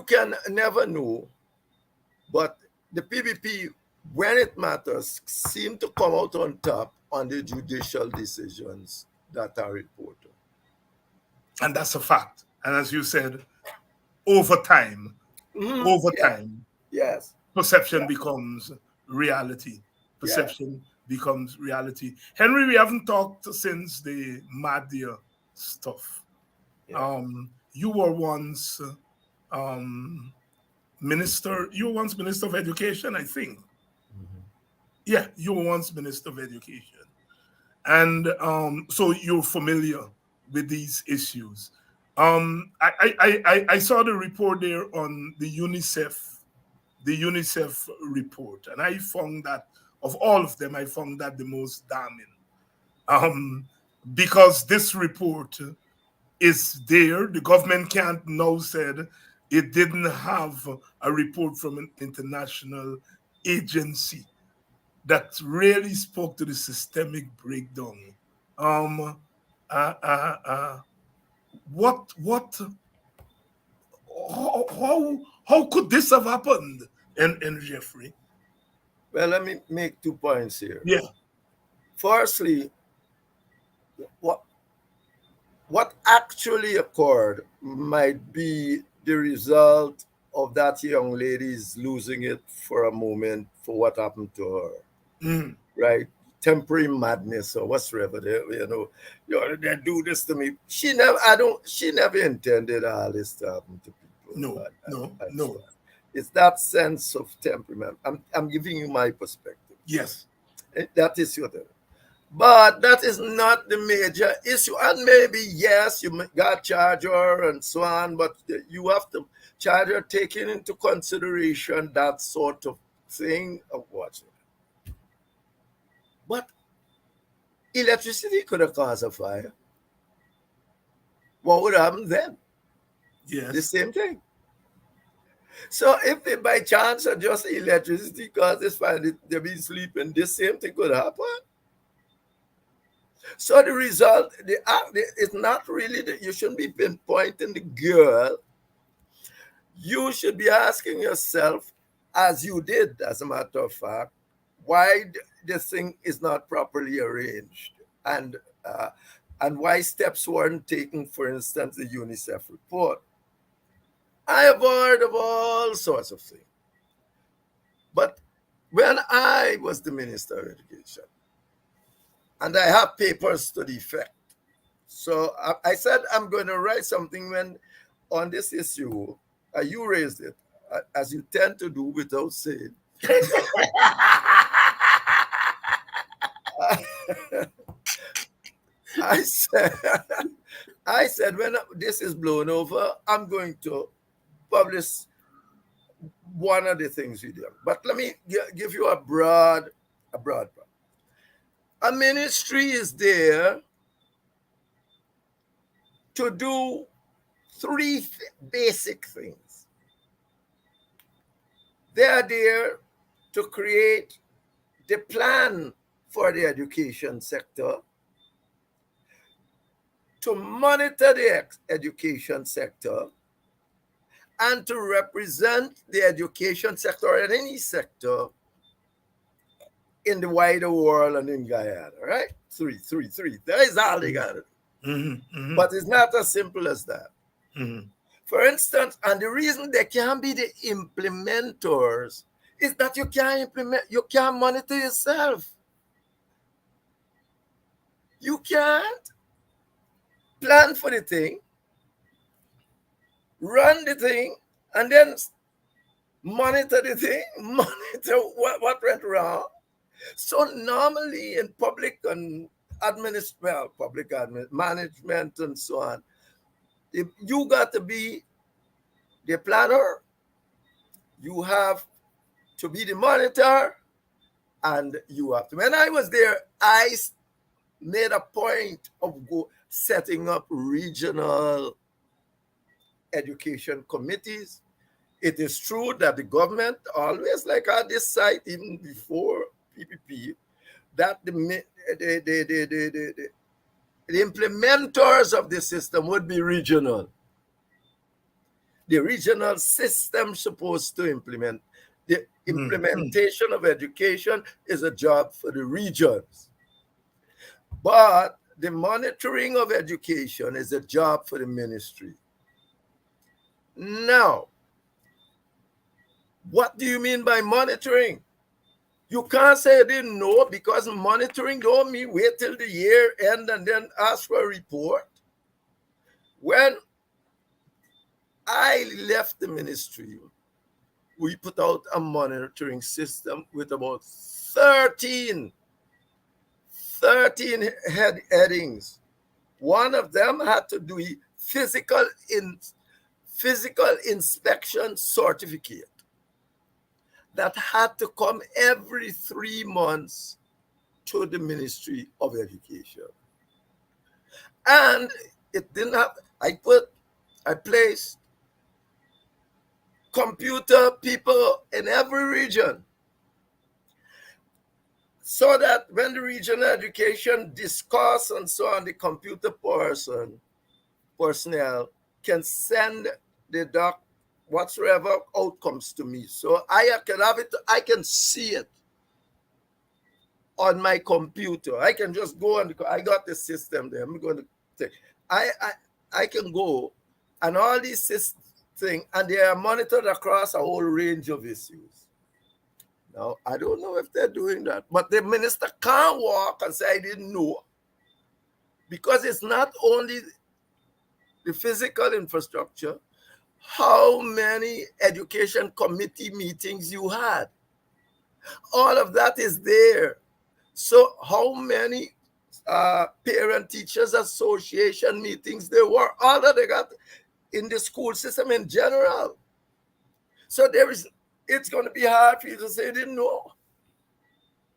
can never know, but the PPP, when it matters, seem to come out on top on the judicial decisions that are reported. And that's a fact. And as you said, over time, yes, perception becomes reality. Perception becomes reality. Henry, we haven't talked since the Madhya stuff. Yeah. You were once minister. You were once Minister of Education, I think. Yeah, you were once Minister of Education, and so you're familiar with these issues. I saw the report there on the UNICEF report, and I found that of all of them, I found that the most damning, because this report is there. The government can't now said it didn't have a report from an international agency that really spoke to the systemic breakdown. How could this have happened in Jeffrey? Well, let me make 2 points here. Yeah. Firstly, what actually occurred might be the result of that young lady is losing it for a moment for what happened to her, right? Temporary madness or whatsoever. They do this to me. She never intended all this to happen to people. No, no, no. It's that sense of temperament. I'm giving you my perspective. Yes. That is your thing. But that is not the major issue. And maybe, yes, you got charge her and so on, but you have to charge her taking into consideration that sort of thing of what. But electricity could have caused a fire. What would happen then? Yes. The same thing. So if they by chance are just electricity cause this fire, they've been sleeping, the same thing could happen. So the result, it's not really that you shouldn't be pinpointing the girl. You should be asking yourself, as you did, as a matter of fact, why this thing is not properly arranged, and why steps weren't taken. For instance, the UNICEF report. I have heard of all sorts of things, but when I was the Minister of Education, and I have papers to the effect. So I said I'm going to write something on this issue. You raised it, as you tend to do without saying. I said when this is blown over, I'm going to publish one of the things we do. But let me give you a broad. A ministry is there to do three basic things. They are there to create the plan for the education sector, to monitor the education sector, and to represent the education sector and any sector in the wider world and in Guyana, right? Three. That is all they got to do. But it's not as simple as that. For instance, and the reason they can't be the implementers is that you can't monitor yourself. You can't plan for the thing, run the thing, and then monitor the thing, monitor what went wrong. So normally in public and management and so on, you got to be the planner, you have to be the monitor, and you have to. When I was there, I made a point of setting up regional education committees. It is true that the government always, like at this site, even before PPP, that the implementers of the system would be regional. The regional system supposed to implement. The implementation of education is a job for the regions. But the monitoring of education is a job for the ministry. Now, what do you mean by monitoring? You can't say you didn't know, because monitoring don't mean wait till the year end and then ask for a report. When I left the ministry, we put out a monitoring system with about 13 headings. One of them had to do physical inspection certificate that had to come every 3 months to the Ministry of Education. And it didn't have, I placed computer people in every region, so that when the regional education discuss and so on, the computer personnel can send the whatsoever outcomes to me. So I can have it, I can see it on my computer. I can just go and I got the system there. I'm going to take. I can go, and all these thing, and they are monitored across a whole range of issues. Now, I don't know if they're doing that, but the minister can't walk and say, I didn't know, because it's not only the physical infrastructure, how many education committee meetings you had. All of that is there. So how many parent teachers association meetings there were, all that they got in the school system in general. So it's going to be hard for you to say you didn't know.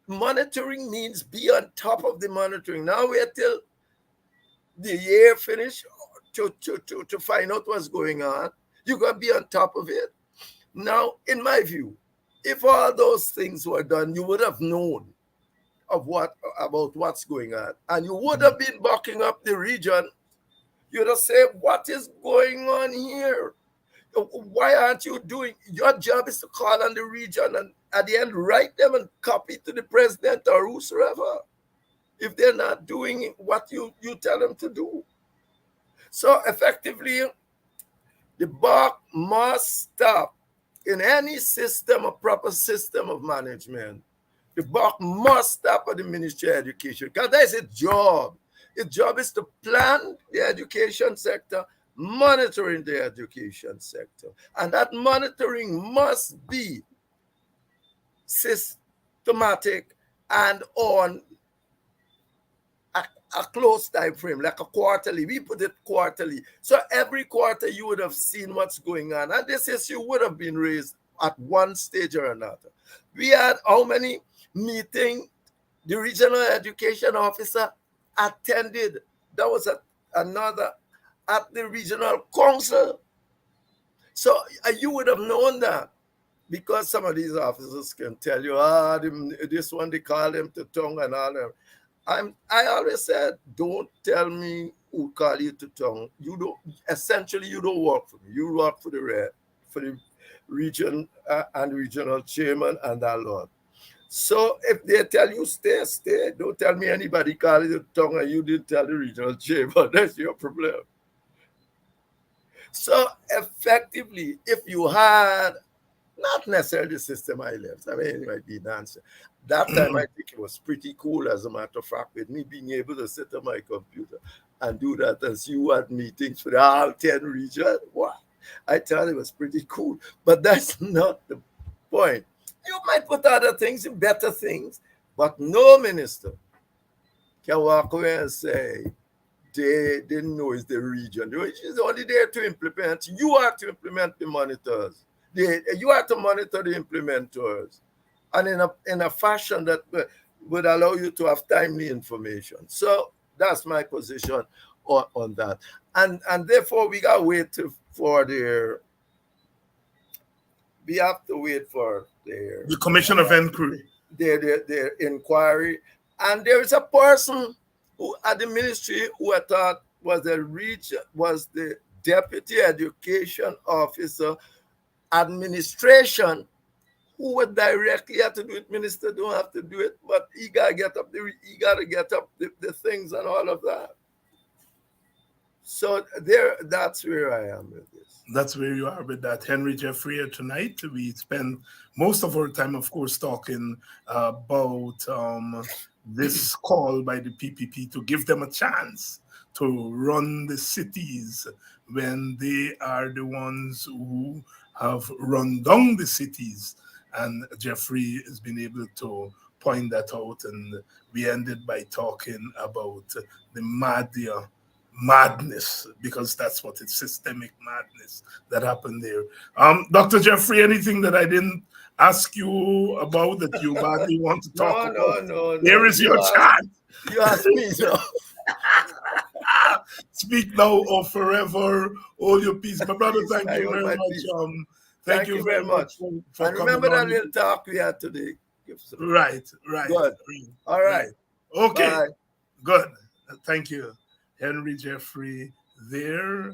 Monitoring means be on top of the monitoring. Now wait till the year finish to find out what's going on. You're going to be on top of it. Now, in my view, if all those things were done, you would have known about what's going on, and you would have been backing up the region. You'd have said, what is going on here? Why aren't you doing? Your job is to call on the region and at the end write them and copy to the president or whosoever if they're not doing what you tell them to do. So effectively, the buck must stop in any system, a proper system of management. The buck must stop at the Ministry of Education, because that is its job. Its job is to plan the education sector, monitoring the education sector. And that monitoring must be systematic and on a close time frame, like a quarterly. We put it quarterly. So every quarter you would have seen what's going on. And this issue would have been raised at one stage or another. We had how many meetings the regional education officer attended? That was another at the regional council. So you would have known that, because some of these officers can tell you, this one they call them to tongue and all that. I always said, don't tell me who call you to tongue. You don't. Essentially, you don't work for me. You work for the region and regional chairman and that lot. So if they tell you stay, stay. Don't tell me anybody call you to tongue and you didn't tell the regional chairman. That's your problem. So effectively, if you had not necessarily the system I left, I mean, it might be an answer. That time, I think it was pretty cool, as a matter of fact, with me being able to sit on my computer and do that as you had meetings for all 10 regions. Wow. I thought it was pretty cool. But that's not the point. You might put other things in better things, but no minister can walk away and say they didn't know it's the region. The region is only there to implement. You are to implement the monitors. You have to monitor the implementers, and in a fashion that would allow you to have timely information. So that's my position on that. And therefore, we got to wait for their. We have to wait for the Commission of Inquiry. Their inquiry. And there is a person who at the ministry who I thought was the deputy education officer, administration, who would directly have to do it. Minister don't have to do it, but he got to get up the things and all of that. So that's where I am with this. That's where you are with that. Henry Jeffrey tonight. We spend most of our time, of course, talking about this call by the PPP to give them a chance to run the cities when they are the ones who have run down the cities. And Jeffrey has been able to point that out. And we ended by talking about the madness, because that's what it's, systemic madness that happened there. Dr. Jeffrey, anything that I didn't ask you about that you badly want to talk about? No. Here is your chance. You asked me, no. Speak now or forever hold your peace. My brother, thank you very much. Thank you very much for and remember that little talk we had today. Right. Good. All right. Okay. Bye. Good. Thank you. Henry Jeffrey there,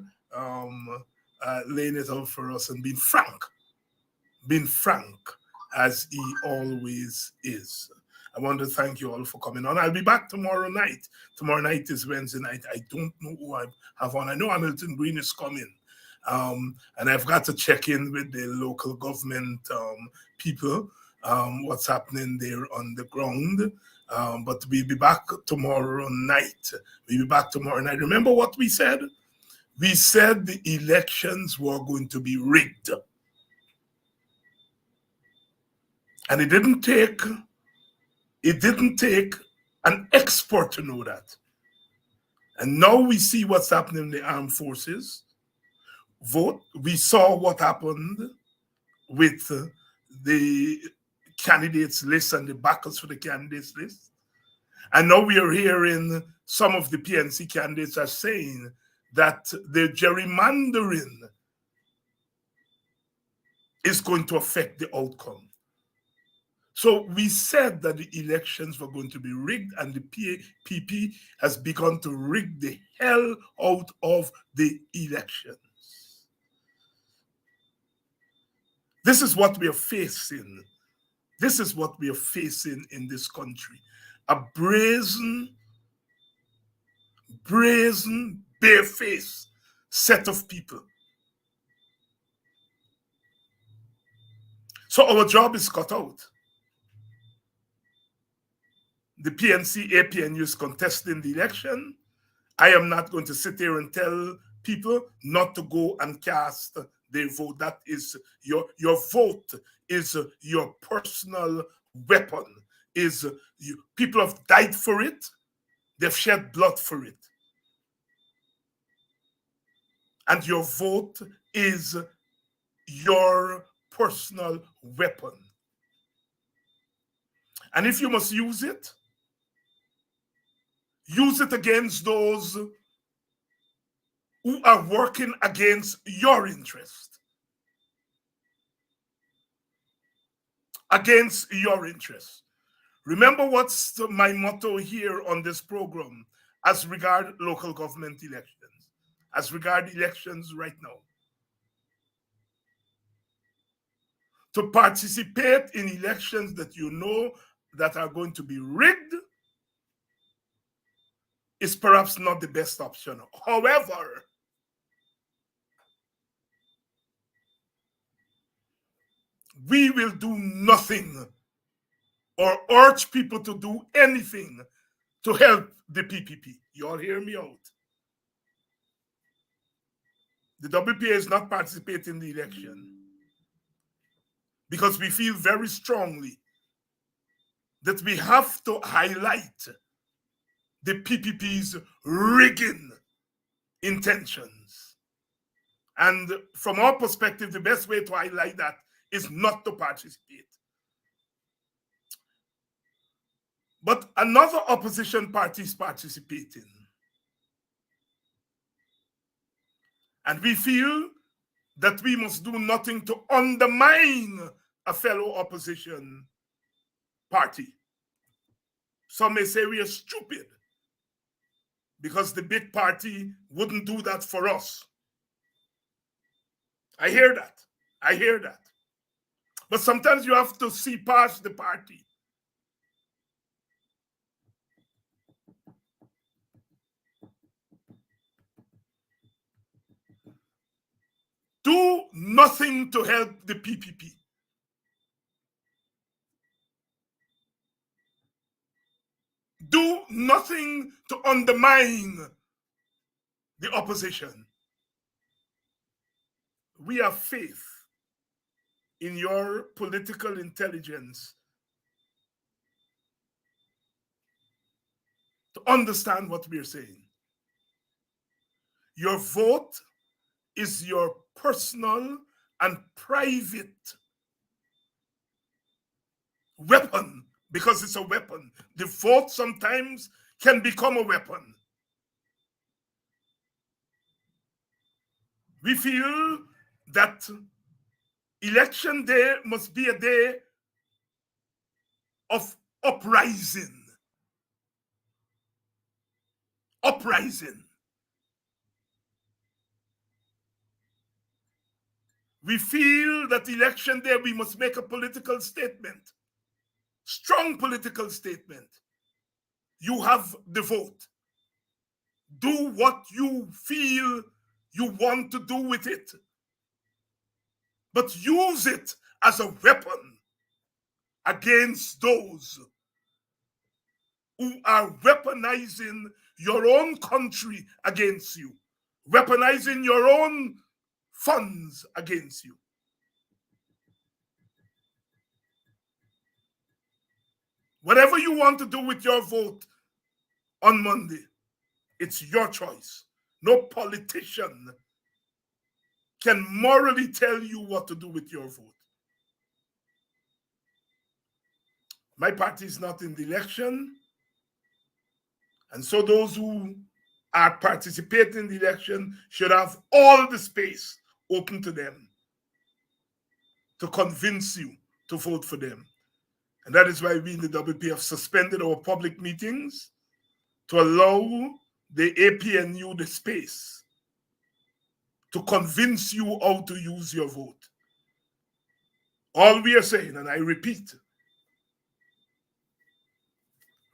laying it out for us and being frank as he always is. I want to thank you all for coming on. I'll be back tomorrow night. Tomorrow night is Wednesday night. I don't know who I have on. I know Hamilton Green is coming. And I've got to check in with the local government people, what's happening there on the ground. But we'll be back tomorrow night. We'll be back tomorrow night. Remember what we said? We said the elections were going to be rigged. And it didn't take an expert to know that. And now we see what's happening in the armed forces. We saw what happened with the candidates list and the backers for the candidates list. And now we are hearing some of the PNC candidates are saying that the gerrymandering is going to affect the outcome. So we said that the elections were going to be rigged, and the PPP has begun to rig the hell out of the elections. This is what we are facing. This is what we are facing in this country. A brazen, barefaced set of people. So our job is cut out. The PNC, APNU is contesting the election. I am not going to sit here and tell people not to go and cast their vote. That is your vote is your personal weapon. People have died for it. They've shed blood for it. And your vote is your personal weapon. And if you must use it against those who are working against your interest. Against your interest. Remember what's my motto here on this program as regard local government elections, as regard elections right now. To participate in elections that you know that are going to be rigged is perhaps not the best option. However, we will do nothing or urge people to do anything to help the PPP. You all hear me out. The WPA is not participating in the election because we feel very strongly that we have to highlight the PPP's rigging intentions. And from our perspective, the best way to highlight that is not to participate. But another opposition party is participating. And we feel that we must do nothing to undermine a fellow opposition party. Some may say we are stupid because the big party wouldn't do that for us. I hear that. But sometimes you have to see past the party. Do nothing to help the PPP. Do nothing to undermine the opposition. We have faith in your political intelligence to understand what we're saying. Your vote is your personal and private weapon, because it's a weapon. The vote sometimes can become a weapon. We feel that election day must be a day of uprising. Uprising. We feel that election day we must make a political statement. Strong political statement. You have the vote. Do what you feel you want to do with it, but use it as a weapon against those who are weaponizing your own country against you, weaponizing your own funds against you. Whatever you want to do with your vote on Monday, it's your choice. No politician can morally tell you what to do with your vote. My party is not in the election, and so those who are participating in the election should have all the space open to them to convince you to vote for them. And that is why we in the WP have suspended our public meetings to allow the APNU the space to convince you how to use your vote. All we are saying, and I repeat,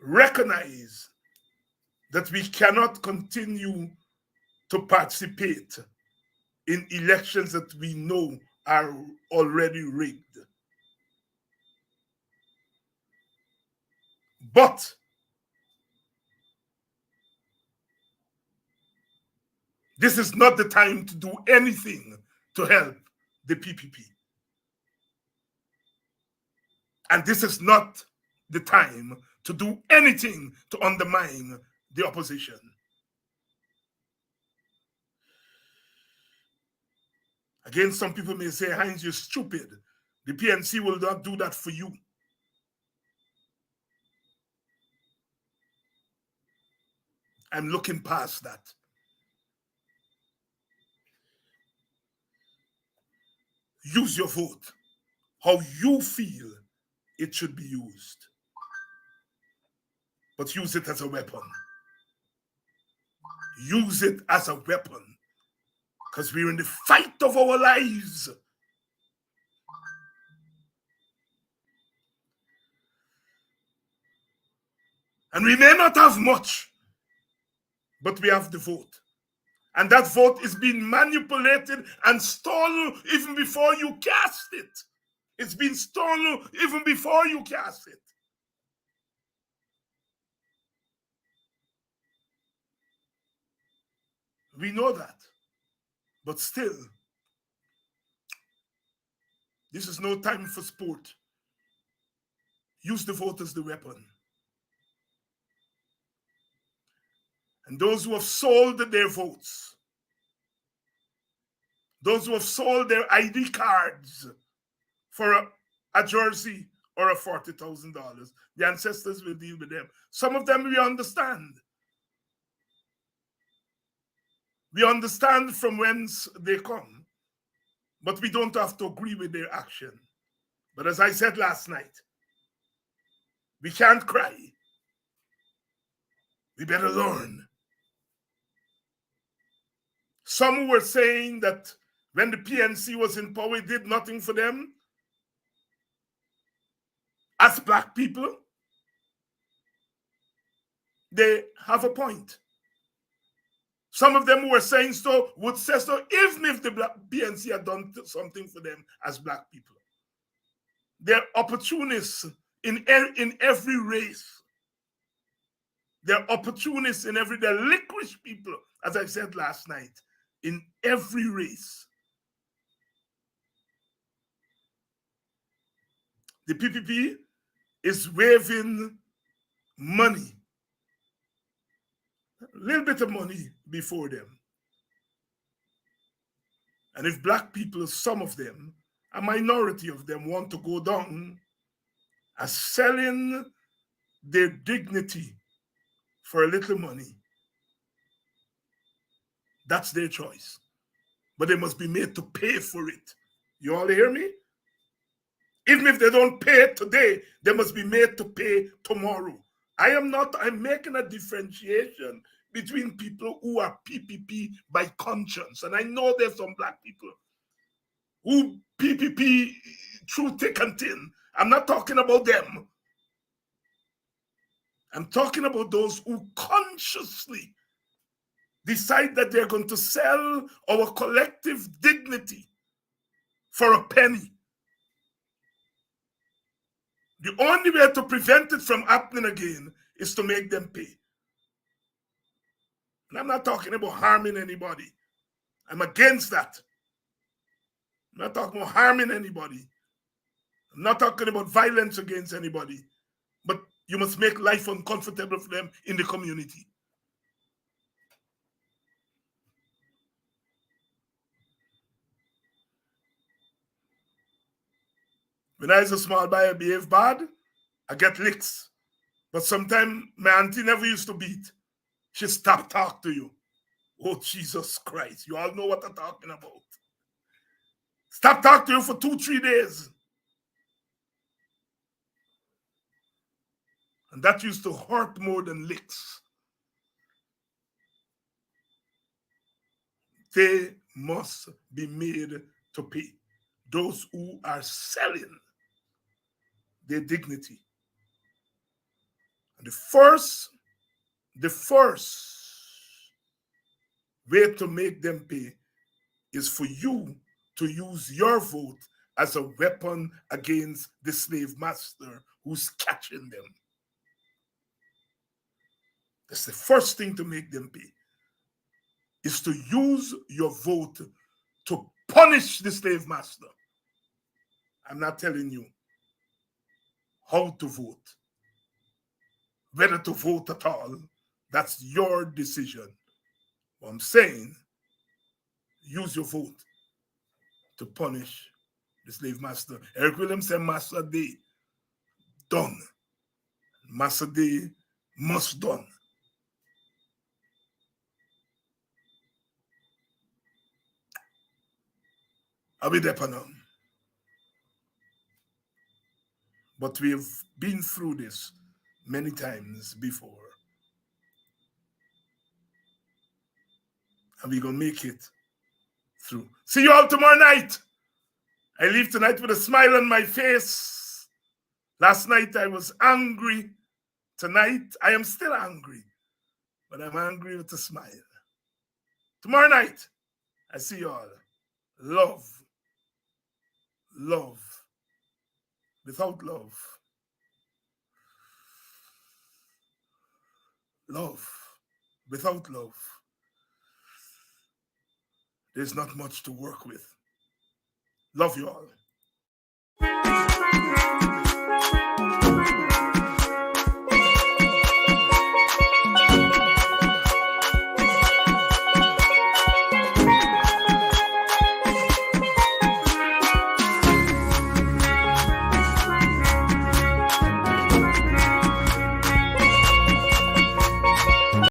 recognize that we cannot continue to participate in elections that we know are already rigged. But this is not the time to do anything to help the PPP. And this is not the time to do anything to undermine the opposition. Again, some people may say, Heinz, you're stupid. The PNC will not do that for you. I'm looking past that. Use your vote how you feel it should be used. But use it as a weapon. Use it as a weapon. Because we're in the fight of our lives. And we may not have much, but we have the vote. And that vote is being manipulated and stolen even before you cast it. It's been stolen even before you cast it. We know that. But still, this is no time for sport. Use the vote as the weapon. And those who have sold their votes, those who have sold their ID cards for a jersey or a $40,000, the ancestors will deal with them. Some of them we understand. We understand from whence they come, but we don't have to agree with their action. But as I said last night, we can't cry. We better learn. Some were saying that when the PNC was in power, it did nothing for them as Black people. They have a point. Some of them who were saying so would say so even if the PNC had done something for them as Black people. They're opportunists in every race. They're opportunists in every, they're licorice people, as I said last night, in every race. The PPP is waving money, a little bit of money before them. And if Black people, some of them, a minority of them, want to go down as selling their dignity for a little money, that's their choice. But they must be made to pay for it. You all hear me? Even if they don't pay it today, they must be made to pay tomorrow. I'm making a differentiation between people who are PPP by conscience. And I know there's some Black people who PPP through thick and thin. I'm not talking about them. I'm talking about those who consciously decide that they're going to sell our collective dignity for a penny, the only way to prevent it from happening again is to make them pay. And I'm not talking about harming anybody. I'm against that. I'm not talking about harming anybody. I'm not talking about violence against anybody. But you must make life uncomfortable for them in the community. When I was a small boy, I behave bad, I get licks. But sometimes my auntie never used to beat. She stopped talk to you. Oh, Jesus Christ. You all know what I'm talking about. Stop talking to you for 2-3 days. And that used to hurt more than licks. They must be made to pay. Those who are selling their dignity. And the first way to make them pay is for you to use your vote as a weapon against the slave master who's catching them. That's the first thing to make them pay, is to use your vote to punish the slave master. I'm not telling you how to vote, whether to vote at all. That's your decision. What I'm saying, use your vote to punish the slave master. Eric Williams said, Master Day, done. Master Day must done. I'll be there for now. But we have been through this many times before. And we're going to make it through. See you all tomorrow night. I leave tonight with a smile on my face. Last night I was angry. Tonight I am still angry. But I'm angry with a smile. Tomorrow night, I see you all. Love. Love. Without love. Love. Without love. There's not much to work with. Love you all.